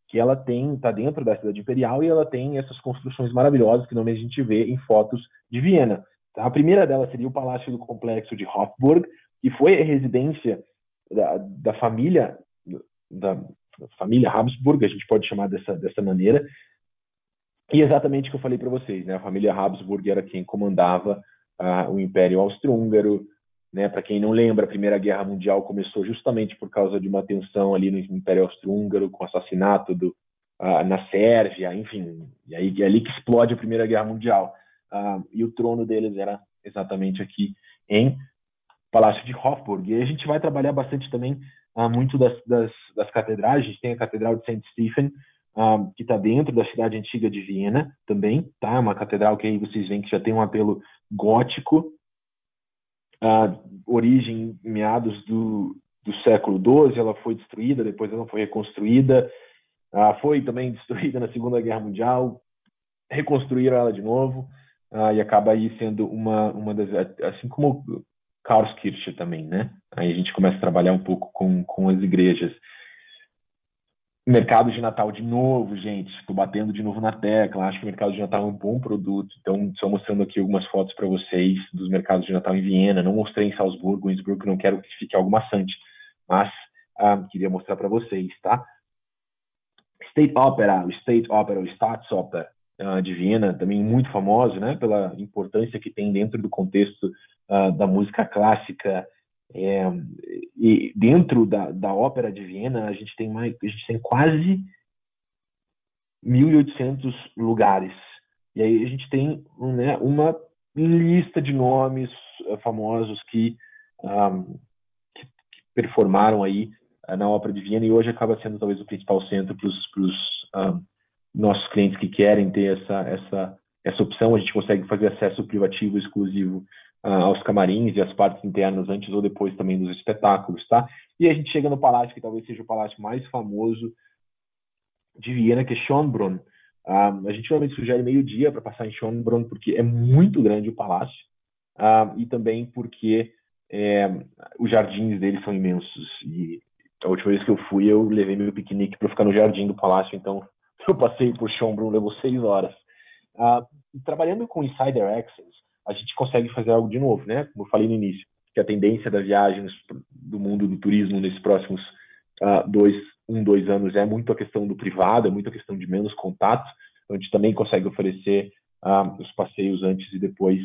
[SPEAKER 2] que ela está dentro da cidade imperial e ela tem essas construções maravilhosas que normalmente a gente vê em fotos de Viena. A primeira delas seria o Palácio do Complexo de Hofburg, que foi a residência da família Habsburg, a gente pode chamar dessa maneira. E exatamente o que eu falei para vocês, né? A família Habsburg era quem comandava o Império Austro-Húngaro, né? Para quem não lembra, a Primeira Guerra Mundial começou justamente por causa de uma tensão ali no Império Austro-Húngaro, com o assassinato na Sérvia, enfim, e aí é ali que explode a Primeira Guerra Mundial. E o trono deles era exatamente aqui em Palácio de Hofburg. E aí a gente vai trabalhar bastante também muito das catedrais. A gente tem a Catedral de St. Stephen, que está dentro da cidade antiga de Viena também, tá? Uma catedral que aí vocês veem que já tem um apelo gótico, origem em meados do século XII, ela foi destruída, depois ela foi reconstruída, foi também destruída na Segunda Guerra Mundial, reconstruíram ela de novo, e acaba aí sendo uma das, assim como Karlskirche também, né? Aí a gente começa a trabalhar um pouco com as igrejas. Mercado de Natal de novo, gente. Estou batendo de novo na tecla. Acho que o mercado de Natal é um bom produto. Então, só mostrando aqui algumas fotos para vocês dos mercados de Natal em Viena. Não mostrei em Salzburgo, Innsbruck, não quero que fique algo maçante. Mas queria mostrar para vocês, tá? State Opera, o Staatsoper de Viena, também muito famoso, né? Pela importância que tem dentro do contexto da música clássica. E dentro da ópera de Viena a gente tem quase 1.800 lugares, e aí a gente tem, né, uma lista de nomes famosos que performaram aí na ópera de Viena, e hoje acaba sendo talvez o principal centro para os nossos clientes que querem ter essa opção. A gente consegue fazer acesso privativo exclusivo aos camarins e às partes internas antes ou depois também dos espetáculos, tá? E a gente chega no palácio que talvez seja o palácio mais famoso de Viena, que é Schönbrunn. A gente normalmente sugere meio-dia para passar em Schönbrunn, porque é muito grande o palácio, e também porque os jardins dele são imensos. E a última vez que eu fui, eu levei meu piquenique para ficar no jardim do palácio, então eu passei por Schönbrunn, levou 6 horas. Trabalhando com Insider Access, a gente consegue fazer algo de novo, né? Como eu falei no início, que a tendência das viagens do mundo do turismo nesses próximos 2 anos é muito a questão do privado, é muito a questão de menos contato. Então, a gente também consegue oferecer os passeios antes e depois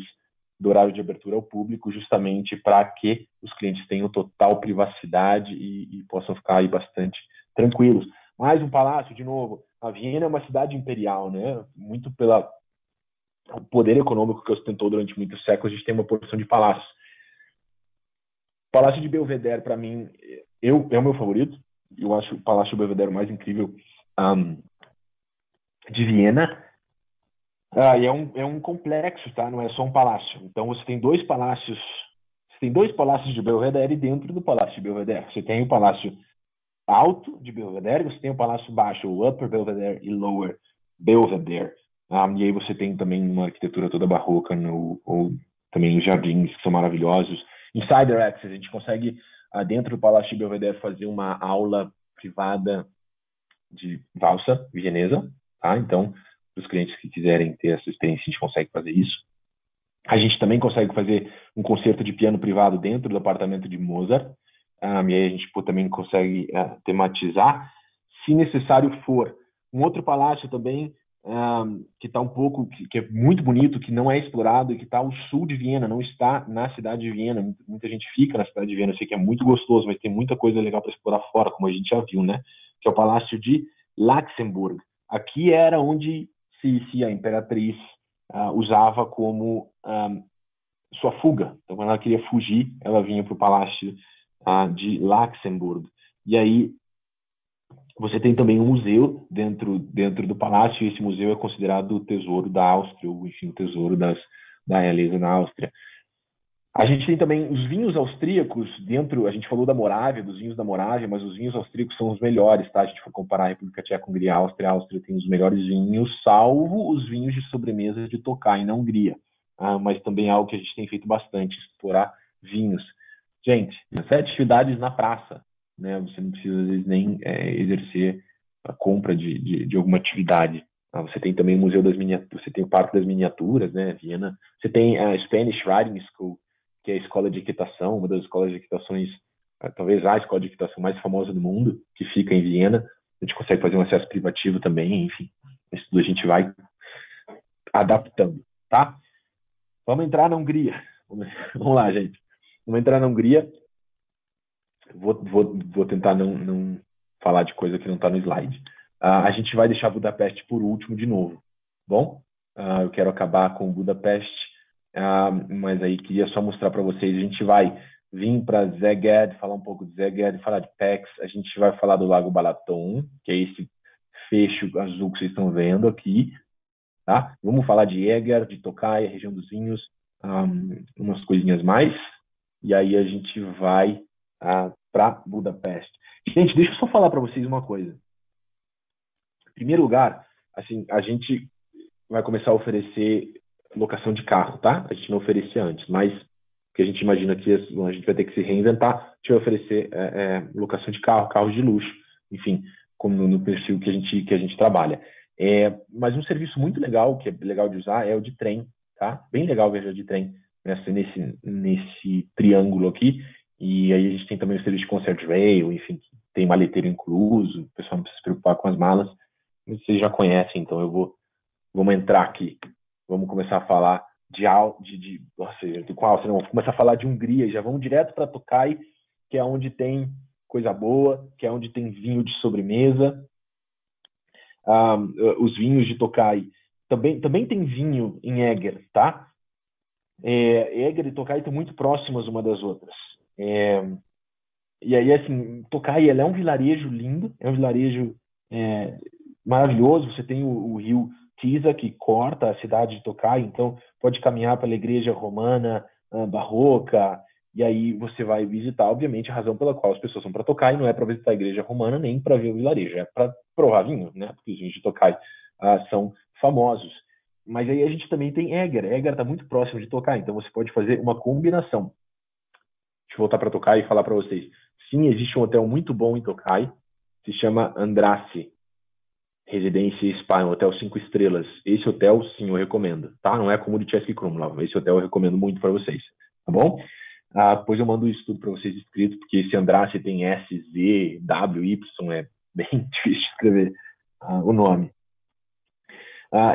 [SPEAKER 2] do horário de abertura ao público, justamente para que os clientes tenham total privacidade e possam ficar aí bastante tranquilos. Mais um palácio, de novo. A Viena é uma cidade imperial, né? Muito pelo poder econômico que ostentou durante muitos séculos, a gente tem uma porção de palácios. O Palácio de Belvedere, para mim, é o meu favorito. Eu acho o Palácio de Belvedere o mais incrível de Viena. E é um complexo, tá? Não é só um palácio. Então, você tem 2 palácios. Você tem 2 palácios de Belvedere dentro do Palácio de Belvedere. Você tem o Palácio Alto de Belvedere, você tem o Palácio Baixo, o Upper Belvedere e Lower Belvedere. E aí você tem também uma arquitetura toda barroca, ou também os jardins, que são maravilhosos. Insider Access, a gente consegue, dentro do Palácio de Belvedere, fazer uma aula privada de valsa vienesa, tá? Então, para os clientes que quiserem ter essa experiência, a gente consegue fazer isso. A gente também consegue fazer um concerto de piano privado dentro do apartamento de Mozart, e aí a gente também consegue tematizar, se necessário for. Um outro palácio também, que está que é muito bonito, que não é explorado e que está ao sul de Viena, não está na cidade de Viena. Muita gente fica na cidade de Viena, eu sei que é muito gostoso, mas tem muita coisa legal para explorar fora, como a gente já viu, né? Que é o Palácio de Laxenburg. Aqui era onde a imperatriz usava como sua fuga. Então, quando ela queria fugir, ela vinha para o Palácio de Laxenburg. E aí você tem também um museu dentro do palácio, e esse museu é considerado o tesouro da Áustria, ou enfim, o tesouro das da realeza na Áustria. A gente tem também os vinhos austríacos dentro, a gente falou da Morávia, dos vinhos da Morávia, mas os vinhos austríacos são os melhores, tá? A gente for comparar a República Tcheca, Hungria, Áustria, a Áustria tem os melhores vinhos, salvo os vinhos de sobremesa de Tokaj na Hungria. Mas também é algo que a gente tem feito bastante, explorar vinhos. Gente, essas atividades na praça, né? Você não precisa, às vezes, nem exercer a compra de alguma atividade. Você tem também o Museu das Miniaturas, você tem o Parque das Miniaturas, né? Viena. Você tem a Spanish Riding School, que é a escola de equitação, uma das escolas de equitações, talvez a escola de equitação mais famosa do mundo, que fica em Viena. A gente consegue fazer um acesso privativo também, enfim. Isso tudo a gente vai adaptando, tá? Vamos entrar na Hungria. Vamos lá, gente. Vamos entrar na Hungria. Vou tentar não falar de coisa que não está no slide. A gente vai deixar Budapeste por último de novo. Bom? Eu quero acabar com Budapeste. Mas aí queria só mostrar para vocês, a gente vai vir para Szeged, falar um pouco de Szeged, falar de Pécs, a gente vai falar do Lago Balaton, que é esse fecho azul que vocês estão vendo aqui, tá? Vamos falar de Eger, de Tokaj, região dos vinhos, umas coisinhas mais, e aí a gente vai para Budapeste. Gente, deixa eu só falar para vocês uma coisa. Em primeiro lugar, assim, a gente vai começar a oferecer locação de carro, tá? A gente não oferecia antes, mas que a gente imagina que a gente vai ter que se reinventar, a gente vai oferecer locação de carro, carros de luxo, enfim, como no perfil que a gente trabalha. Mas um serviço muito legal, que é legal de usar, é o de trem, tá? Bem legal viajar de trem nesse triângulo aqui. E aí a gente tem também o serviço de concierge rail, enfim, tem maleteiro incluso, o pessoal não precisa se preocupar com as malas. Vocês já conhecem, então vamos entrar aqui. Vamos começar a falar vamos começar a falar de Hungria, já vamos direto para Tokaj, que é onde tem coisa boa, que é onde tem vinho de sobremesa. Os vinhos de Tokaj também tem vinho em Eger, tá? Eger e Tokaj estão muito próximas uma das outras. E aí, assim, Tokaj é um vilarejo lindo, é um vilarejo maravilhoso. Você tem o rio Tisa, que corta a cidade de Tokaj, então pode caminhar pela igreja romana barroca, e aí você vai visitar, obviamente, a razão pela qual as pessoas vão para Tokaj não é para visitar a igreja romana nem para ver o vilarejo, é para provar vinho, né? Porque os vinhos de Tokaj são famosos. Mas aí a gente também tem Eger. Eger está muito próximo de Tokaj, então você pode fazer uma combinação. Deixa eu voltar para Tokaj e falar para vocês. Sim, existe um hotel muito bom em Tokaj, se chama Andrassy Residência Spa, um hotel 5 estrelas. Esse hotel, sim, eu recomendo, tá? Não é como o de Chesky Krumlov. Esse hotel eu recomendo muito para vocês, tá bom? Depois eu mando isso tudo para vocês escrito, porque esse Andrassy tem S, Z, W, Y, é bem difícil de escrever o nome.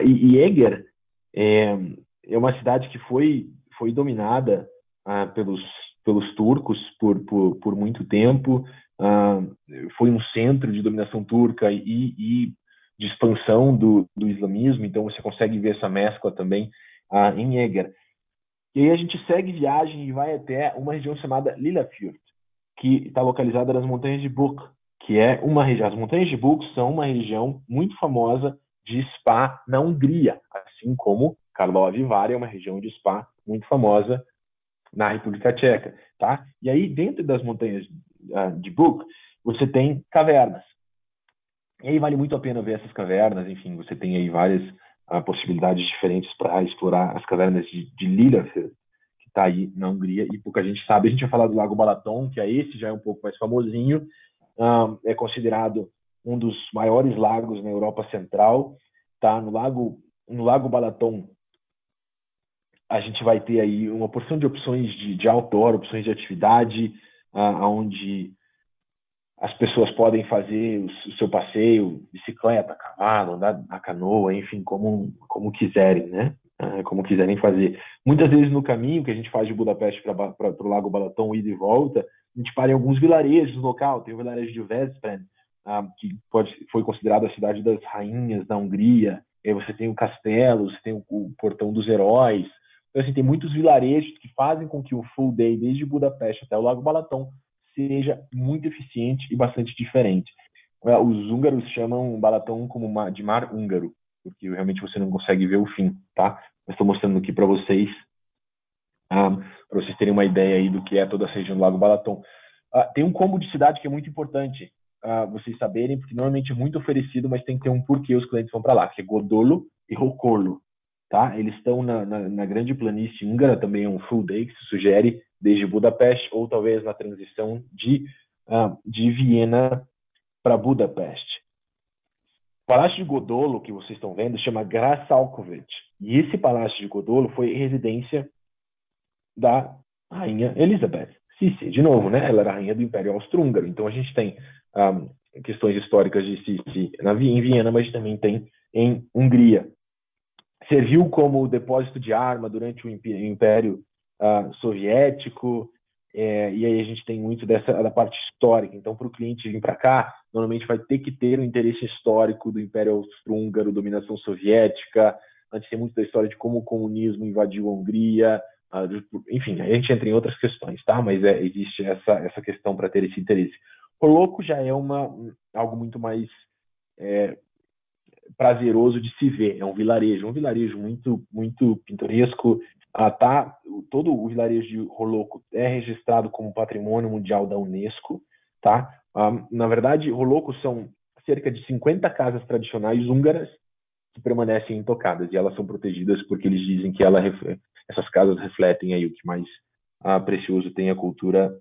[SPEAKER 2] E Eger é uma cidade que foi dominada pelos turcos por muito tempo. Foi um centro de dominação turca e de expansão do islamismo, então você consegue ver essa mescla também em Eger. E aí a gente segue viagem e vai até uma região chamada Lillafjord, que está localizada nas montanhas de Buk, que é uma região. As montanhas de Buk são uma região muito famosa de spa na Hungria, assim como Karlovy Vary é uma região de spa muito famosa na República Tcheca, tá? E aí dentro das montanhas de Buk você tem cavernas. E aí vale muito a pena ver essas cavernas. Enfim, você tem aí várias possibilidades diferentes para explorar as cavernas de Lillafjord, que está aí na Hungria, e pouca gente sabe. A gente vai falar do Lago Balaton, que esse já é um pouco mais famosinho, é considerado um dos maiores lagos na Europa Central, tá? No Lago Balaton a gente vai ter aí uma porção de opções de outdoor, opções de atividade, onde as pessoas podem fazer o seu passeio, bicicleta, cavalo, andar na canoa, enfim, como quiserem, né? Como quiserem fazer. Muitas vezes no caminho que a gente faz de Budapeste para o Lago Balaton, ida e volta, a gente para em alguns vilarejos no local. Tem o vilarejo de Veszprém, que foi considerado a cidade das rainhas da Hungria. E aí você tem o castelo, você tem o Portão dos Heróis. Então, assim, tem muitos vilarejos que fazem com que o full day, desde Budapeste até o Lago Balaton, seja muito eficiente e bastante diferente. Os húngaros chamam o Balaton como de mar húngaro, porque realmente você não consegue ver o fim, tá? Eu estou mostrando aqui para vocês, para vocês terem uma ideia aí do que é toda essa região do Lago Balaton. Tem um combo de cidade que é muito importante vocês saberem, porque normalmente é muito oferecido, mas tem que ter um porquê os clientes vão para lá, que é Godolo e Rocorlo. Tá? Eles estão na grande planície húngara, também é um full day que se sugere desde Budapeste, ou talvez na transição de Viena para Budapeste. O Palácio de Godolo, que vocês estão vendo, chama Grassalkovich. E esse Palácio de Godolo foi residência da Rainha Elizabeth. Sissi, de novo, né? Ela era rainha do Império Austro-Húngaro. Então a gente tem questões históricas de Sissi em Viena, mas também tem em Hungria. Serviu como depósito de arma durante o Império Soviético, e aí a gente tem muito da parte histórica. Então, para o cliente vir para cá, normalmente vai ter que ter um interesse histórico do Império Austro-Húngaro, dominação soviética. A gente tem muito da história de como o comunismo invadiu a Hungria. Enfim, a gente entra em outras questões, tá? Mas existe essa questão para ter esse interesse. Holoco já é algo muito mais prazeroso de se ver. É um vilarejo muito, muito pintoresco. Todo o vilarejo de Holoco é registrado como Patrimônio Mundial da Unesco. Tá? Na verdade, Holoco são cerca de 50 casas tradicionais húngaras que permanecem intocadas, e elas são protegidas porque eles dizem que essas casas refletem aí o que mais precioso tem a cultura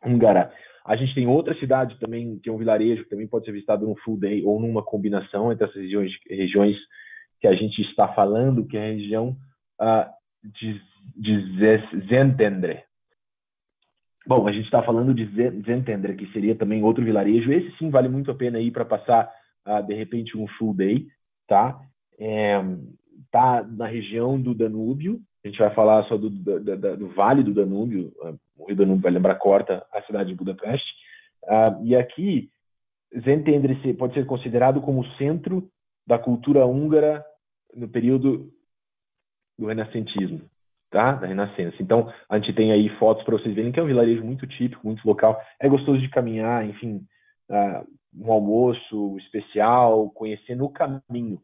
[SPEAKER 2] húngara. A gente tem outra cidade também, que é um vilarejo, que também pode ser visitado num full day ou numa combinação entre essas regiões que a gente está falando, que é a região de Szentendre. Bom, a gente está falando de Szentendre, que seria também outro vilarejo. Esse sim vale muito a pena ir para passar, de repente, um full day, tá? Tá na região do Danúbio. A gente vai falar só do Vale do Danúbio. O Rio Danúbio, vai lembrar, corta a cidade de Budapeste. E aqui, Szentendre pode ser considerado como o centro da cultura húngara no período do renascentismo, tá? Da Renascença. Então, a gente tem aí fotos para vocês verem que é um vilarejo muito típico, muito local. É gostoso de caminhar, enfim, um almoço especial, conhecer no caminho.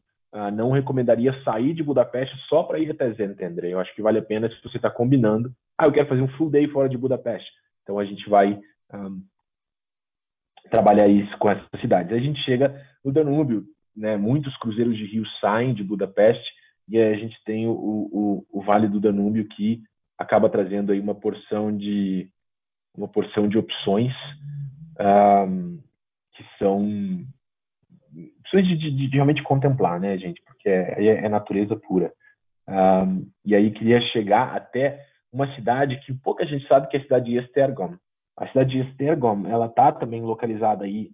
[SPEAKER 2] Não recomendaria sair de Budapeste só para ir até Szentendre. Eu acho que vale a pena se você está combinando. Eu quero fazer um full day fora de Budapeste. Então a gente vai trabalhar isso com essas cidades. A gente chega no Danúbio, né? Muitos cruzeiros de rio saem de Budapeste e aí a gente tem o Vale do Danúbio, que acaba trazendo aí uma porção de opções que são de realmente contemplar, né, gente? Porque é natureza pura. E aí queria chegar até uma cidade que pouca gente sabe, que é a cidade de Esztergom. A cidade de Esztergom, ela está também localizada aí,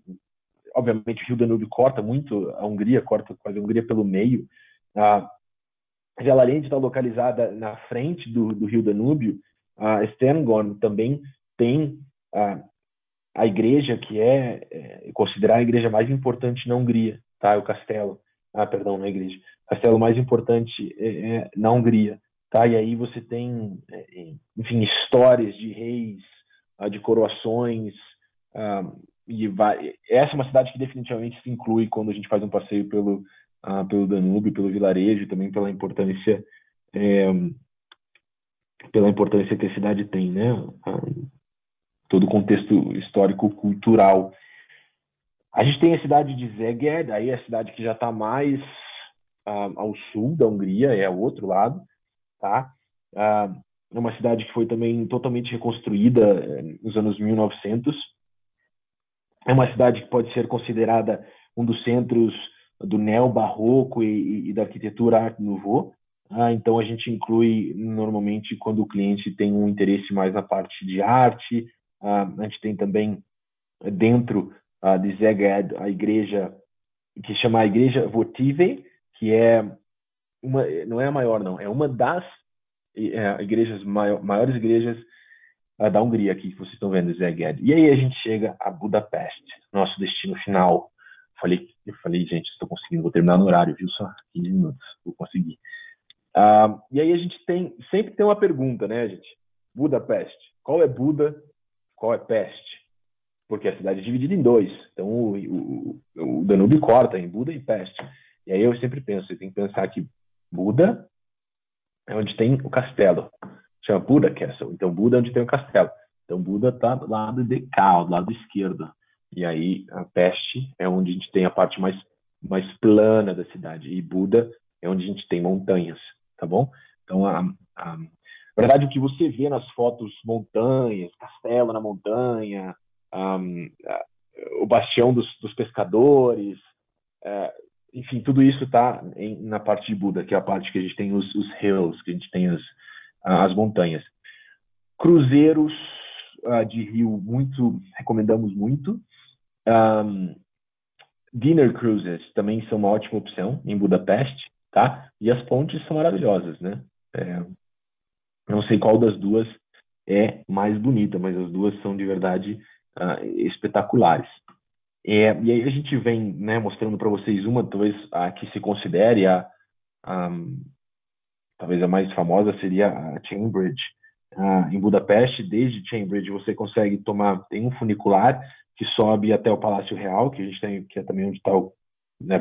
[SPEAKER 2] obviamente o Rio Danúbio corta muito a Hungria, corta quase a Hungria pelo meio. Mas ela, além de estar localizada na frente do Rio Danúbio, a Esztergom também tem a igreja que é considerada a igreja mais importante na Hungria, tá? O castelo, perdão, não é a igreja, o castelo mais importante na Hungria, tá? E aí você tem, enfim, histórias de reis, de coroações, essa é uma cidade que definitivamente se inclui quando a gente faz um passeio pelo Danúbio, pelo vilarejo, e também pela importância que a cidade tem, né? Todo o contexto histórico-cultural. A gente tem a cidade de Szeged, aí é a cidade que já está mais ao sul da Hungria, é o outro lado, tá? É uma cidade que foi também totalmente reconstruída nos anos 1900. É uma cidade que pode ser considerada um dos centros do neobarroco e da arquitetura Art Nouveau. Então a gente inclui normalmente quando o cliente tem um interesse mais na parte de arte. A gente tem também dentro de Szeged a igreja que se chama a Igreja Votive, que não é a maior, não, é uma das maiores igrejas da Hungria, aqui que vocês estão vendo, Szeged. E aí a gente chega a Budapeste, nosso destino final. Eu falei, gente, estou conseguindo, vou terminar no horário, viu? Só 15 minutos, vou conseguir. E aí a gente sempre tem uma pergunta, né, gente? Budapeste. Qual é Buda? Qual é Peste? Porque a cidade é dividida em dois. Então, o Danúbio corta em Buda e Peste. E aí eu sempre penso, você tem que pensar que Buda é onde tem o castelo. Chama Buda Castle. Então, Buda é onde tem o castelo. Então, Buda está do lado de cá, do lado esquerdo. E aí, a Peste é onde a gente tem a parte mais plana da cidade. E Buda é onde a gente tem montanhas, tá bom? Então, na verdade, o que você vê nas fotos, montanhas, castelo na montanha, o bastião dos pescadores, enfim, tudo isso está na parte de Buda, que é a parte que a gente tem os hills, que a gente tem as montanhas. Cruzeiros de rio, recomendamos muito. Dinner cruises também são uma ótima opção em Budapeste, tá? E as pontes são maravilhosas, né? Não sei qual das duas é mais bonita, mas as duas são de verdade espetaculares. E aí a gente vem, né, mostrando para vocês uma, talvez a que se considere talvez a mais famosa seria a Chain Bridge. Em Budapeste, desde Chain Bridge você consegue tem um funicular que sobe até o Palácio Real, que a gente tem, que é também onde está o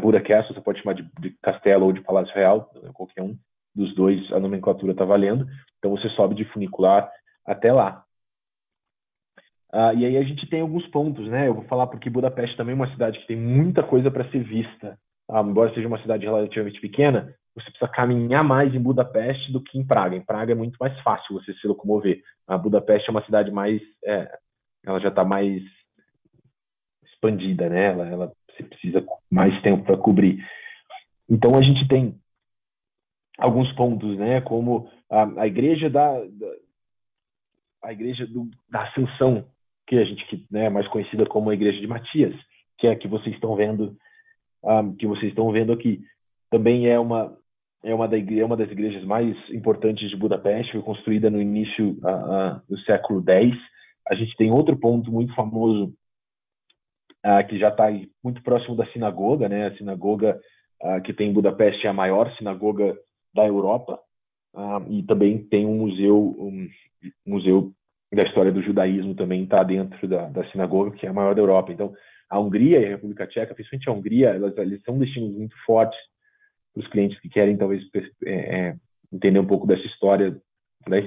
[SPEAKER 2] Buda Castle, você pode chamar de castelo ou de Palácio Real, qualquer um dos dois, a nomenclatura está valendo. Então você sobe de funicular até lá. E aí a gente tem alguns pontos, né? Eu vou falar porque Budapeste também é uma cidade que tem muita coisa para ser vista. Embora seja uma cidade relativamente pequena, você precisa caminhar mais em Budapeste do que em Praga. Em Praga é muito mais fácil você se locomover. A Budapeste é uma cidade ela já está mais expandida, né? Você precisa mais tempo para cobrir. Então a gente tem alguns pontos, né? Como a igreja da Ascensão, que a gente é mais conhecida como a Igreja de Matias, que é a que vocês estão vendo, aqui. Também é uma das igrejas mais importantes de Budapeste, foi construída no início do século X. A gente tem outro ponto muito famoso, que já está muito próximo da sinagoga, né? A sinagoga que tem em Budapeste é a maior sinagoga da Europa, e também tem um museu da história do judaísmo também está dentro da sinagoga, que é a maior da Europa. Então, a Hungria e a República Tcheca, principalmente a Hungria, eles são destinos muito fortes para os clientes que querem, talvez, entender um pouco dessa história da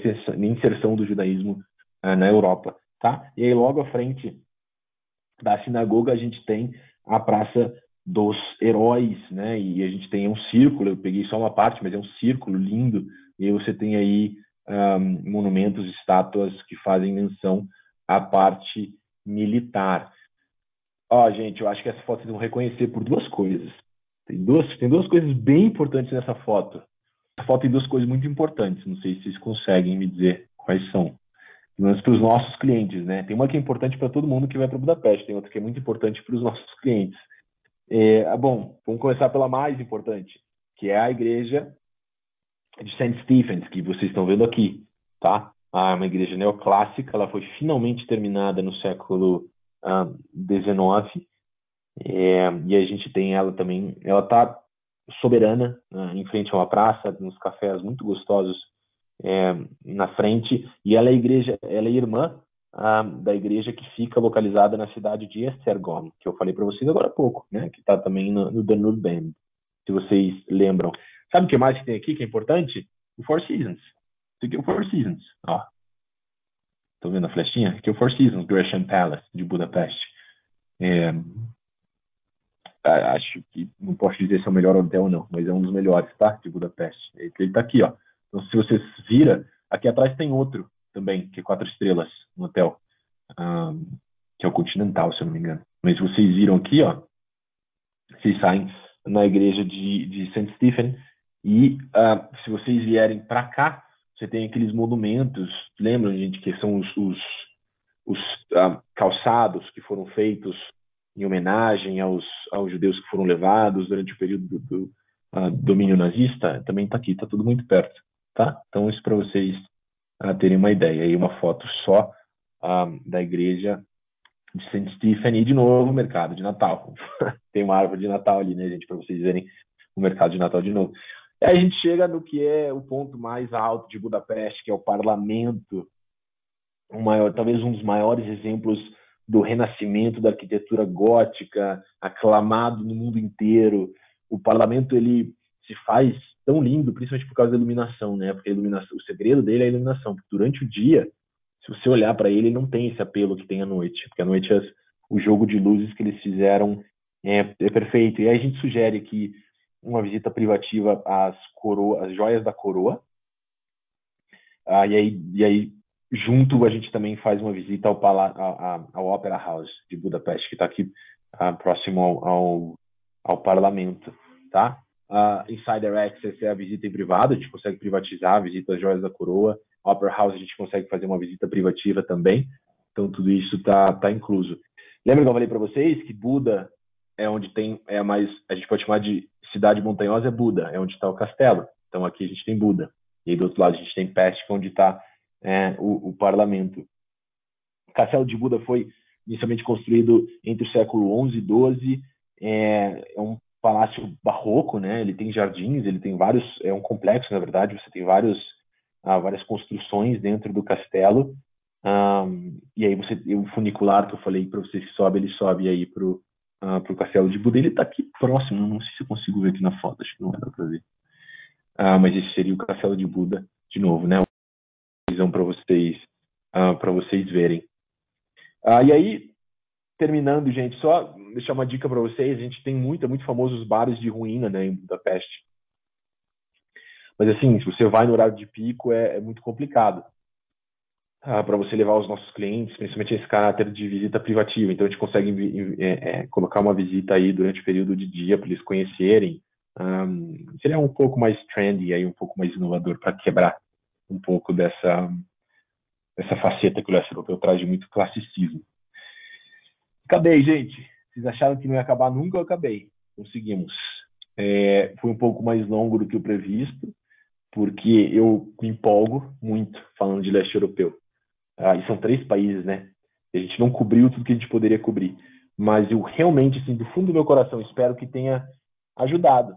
[SPEAKER 2] inserção do judaísmo na Europa, tá? E aí, logo à frente da sinagoga, a gente tem a Praça dos Heróis, né? E a gente tem um círculo, eu peguei só uma parte, mas é um círculo lindo, e aí você tem aí monumentos, estátuas que fazem menção à parte militar. Gente, eu acho que essa foto vocês vão reconhecer por duas coisas. Tem duas coisas bem importantes nessa foto. A foto tem duas coisas muito importantes, não sei se vocês conseguem me dizer quais são. Mas para os nossos clientes, né? Tem uma que é importante para todo mundo que vai para Budapeste, tem outra que é muito importante para os nossos clientes. Bom, vamos começar pela mais importante, que é a igreja de St. Stephen's, que vocês estão vendo aqui, tá? Uma igreja neoclássica, ela foi finalmente terminada no século XIX, e a gente tem ela também, ela está soberana, em frente a uma praça, uns cafés muito gostosos na frente, e ela é irmã da igreja que fica localizada na cidade de Esztergom, que eu falei para vocês agora há pouco, né? Que está também no Danube Band, se vocês lembram. Sabe o que mais que tem aqui que é importante? O Four Seasons. Isso aqui é o Four Seasons. Estão vendo a flechinha? Aqui é o Four Seasons, Gresham Palace, de Budapeste. Acho que não posso dizer se é o melhor hotel ou não, mas é um dos melhores, tá? De Budapeste. Ele está aqui, ó. Então, se você vira, aqui atrás tem outro também, que é 4 estrelas no hotel, que é o Continental, se eu não me engano. Mas se vocês viram aqui, ó, vocês saem na igreja de St. Stephen, e se vocês vierem para cá, você tem aqueles monumentos, lembram, gente, que são os calçados que foram feitos em homenagem aos judeus que foram levados durante o período do domínio nazista. Também está aqui, está tudo muito perto, tá? Então, isso para vocês terem uma ideia. Aí uma foto só da igreja de St. Stephen, e de novo o mercado de Natal. Tem uma árvore de Natal ali, né, gente, para vocês verem o mercado de Natal de novo. E aí a gente chega no que é o ponto mais alto de Budapeste, que é o parlamento, talvez um dos maiores exemplos do renascimento da arquitetura gótica, aclamado no mundo inteiro. O parlamento, ele se faz tão lindo, principalmente por causa da iluminação, né? Porque a iluminação, o segredo dele é a iluminação. Porque durante o dia, se você olhar para ele, não tem esse apelo que tem à noite. Porque à noite o jogo de luzes que eles fizeram é perfeito. E aí a gente sugere aqui uma visita privativa às joias da coroa. E aí, junto, a gente também faz uma visita ao Opera House de Budapeste, que está aqui próximo ao parlamento, tá? Insider Access é a visita em privado, a gente consegue privatizar a visita às joias da coroa. Opera House a gente consegue fazer uma visita privativa também. Então, tudo isso está incluso. Lembra que eu falei para vocês que Buda é onde a gente pode chamar de cidade montanhosa, é Buda, é onde está o castelo. Então, aqui a gente tem Buda. E aí, do outro lado, a gente tem Peste, onde está o parlamento. O castelo de Buda foi inicialmente construído entre o século XI e XII. É um palácio barroco, né? Ele tem jardins, ele tem vários... É um complexo, na verdade. Você tem várias construções dentro do castelo. E aí, o funicular que eu falei para vocês que sobe, ele sobe aí para o castelo de Buda. Ele está aqui próximo. Não sei se eu consigo ver aqui na foto. Acho que não vai dar para ver. Mas esse seria o castelo de Buda, de novo, né? Uma visão para vocês verem. E aí, terminando, gente, só deixar uma dica para vocês. A gente tem muito famoso os bares de ruína, né, em Budapeste. Mas assim, se você vai no horário de pico, é muito complicado para você levar os nossos clientes, principalmente esse caráter de visita privativa. Então, a gente consegue colocar uma visita aí durante o período de dia para eles conhecerem. Seria um pouco mais trendy, aí, um pouco mais inovador para quebrar um pouco dessa faceta que o leste europeu traz de muito classicismo. Acabei, gente. Vocês acharam que não ia acabar nunca? Eu acabei. Conseguimos. Foi um pouco mais longo do que o previsto, porque eu me empolgo muito falando de leste europeu. E são 3 países, né? A gente não cobriu tudo que a gente poderia cobrir. Mas eu realmente, assim, do fundo do meu coração, espero que tenha ajudado,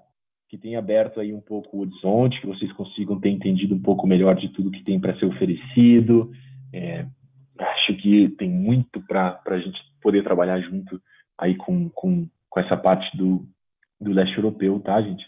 [SPEAKER 2] que tenha aberto aí um pouco o horizonte, que vocês consigam ter entendido um pouco melhor de tudo que tem para ser oferecido. Acho que tem muito para a gente poder trabalhar junto aí com essa parte do leste europeu, tá, gente?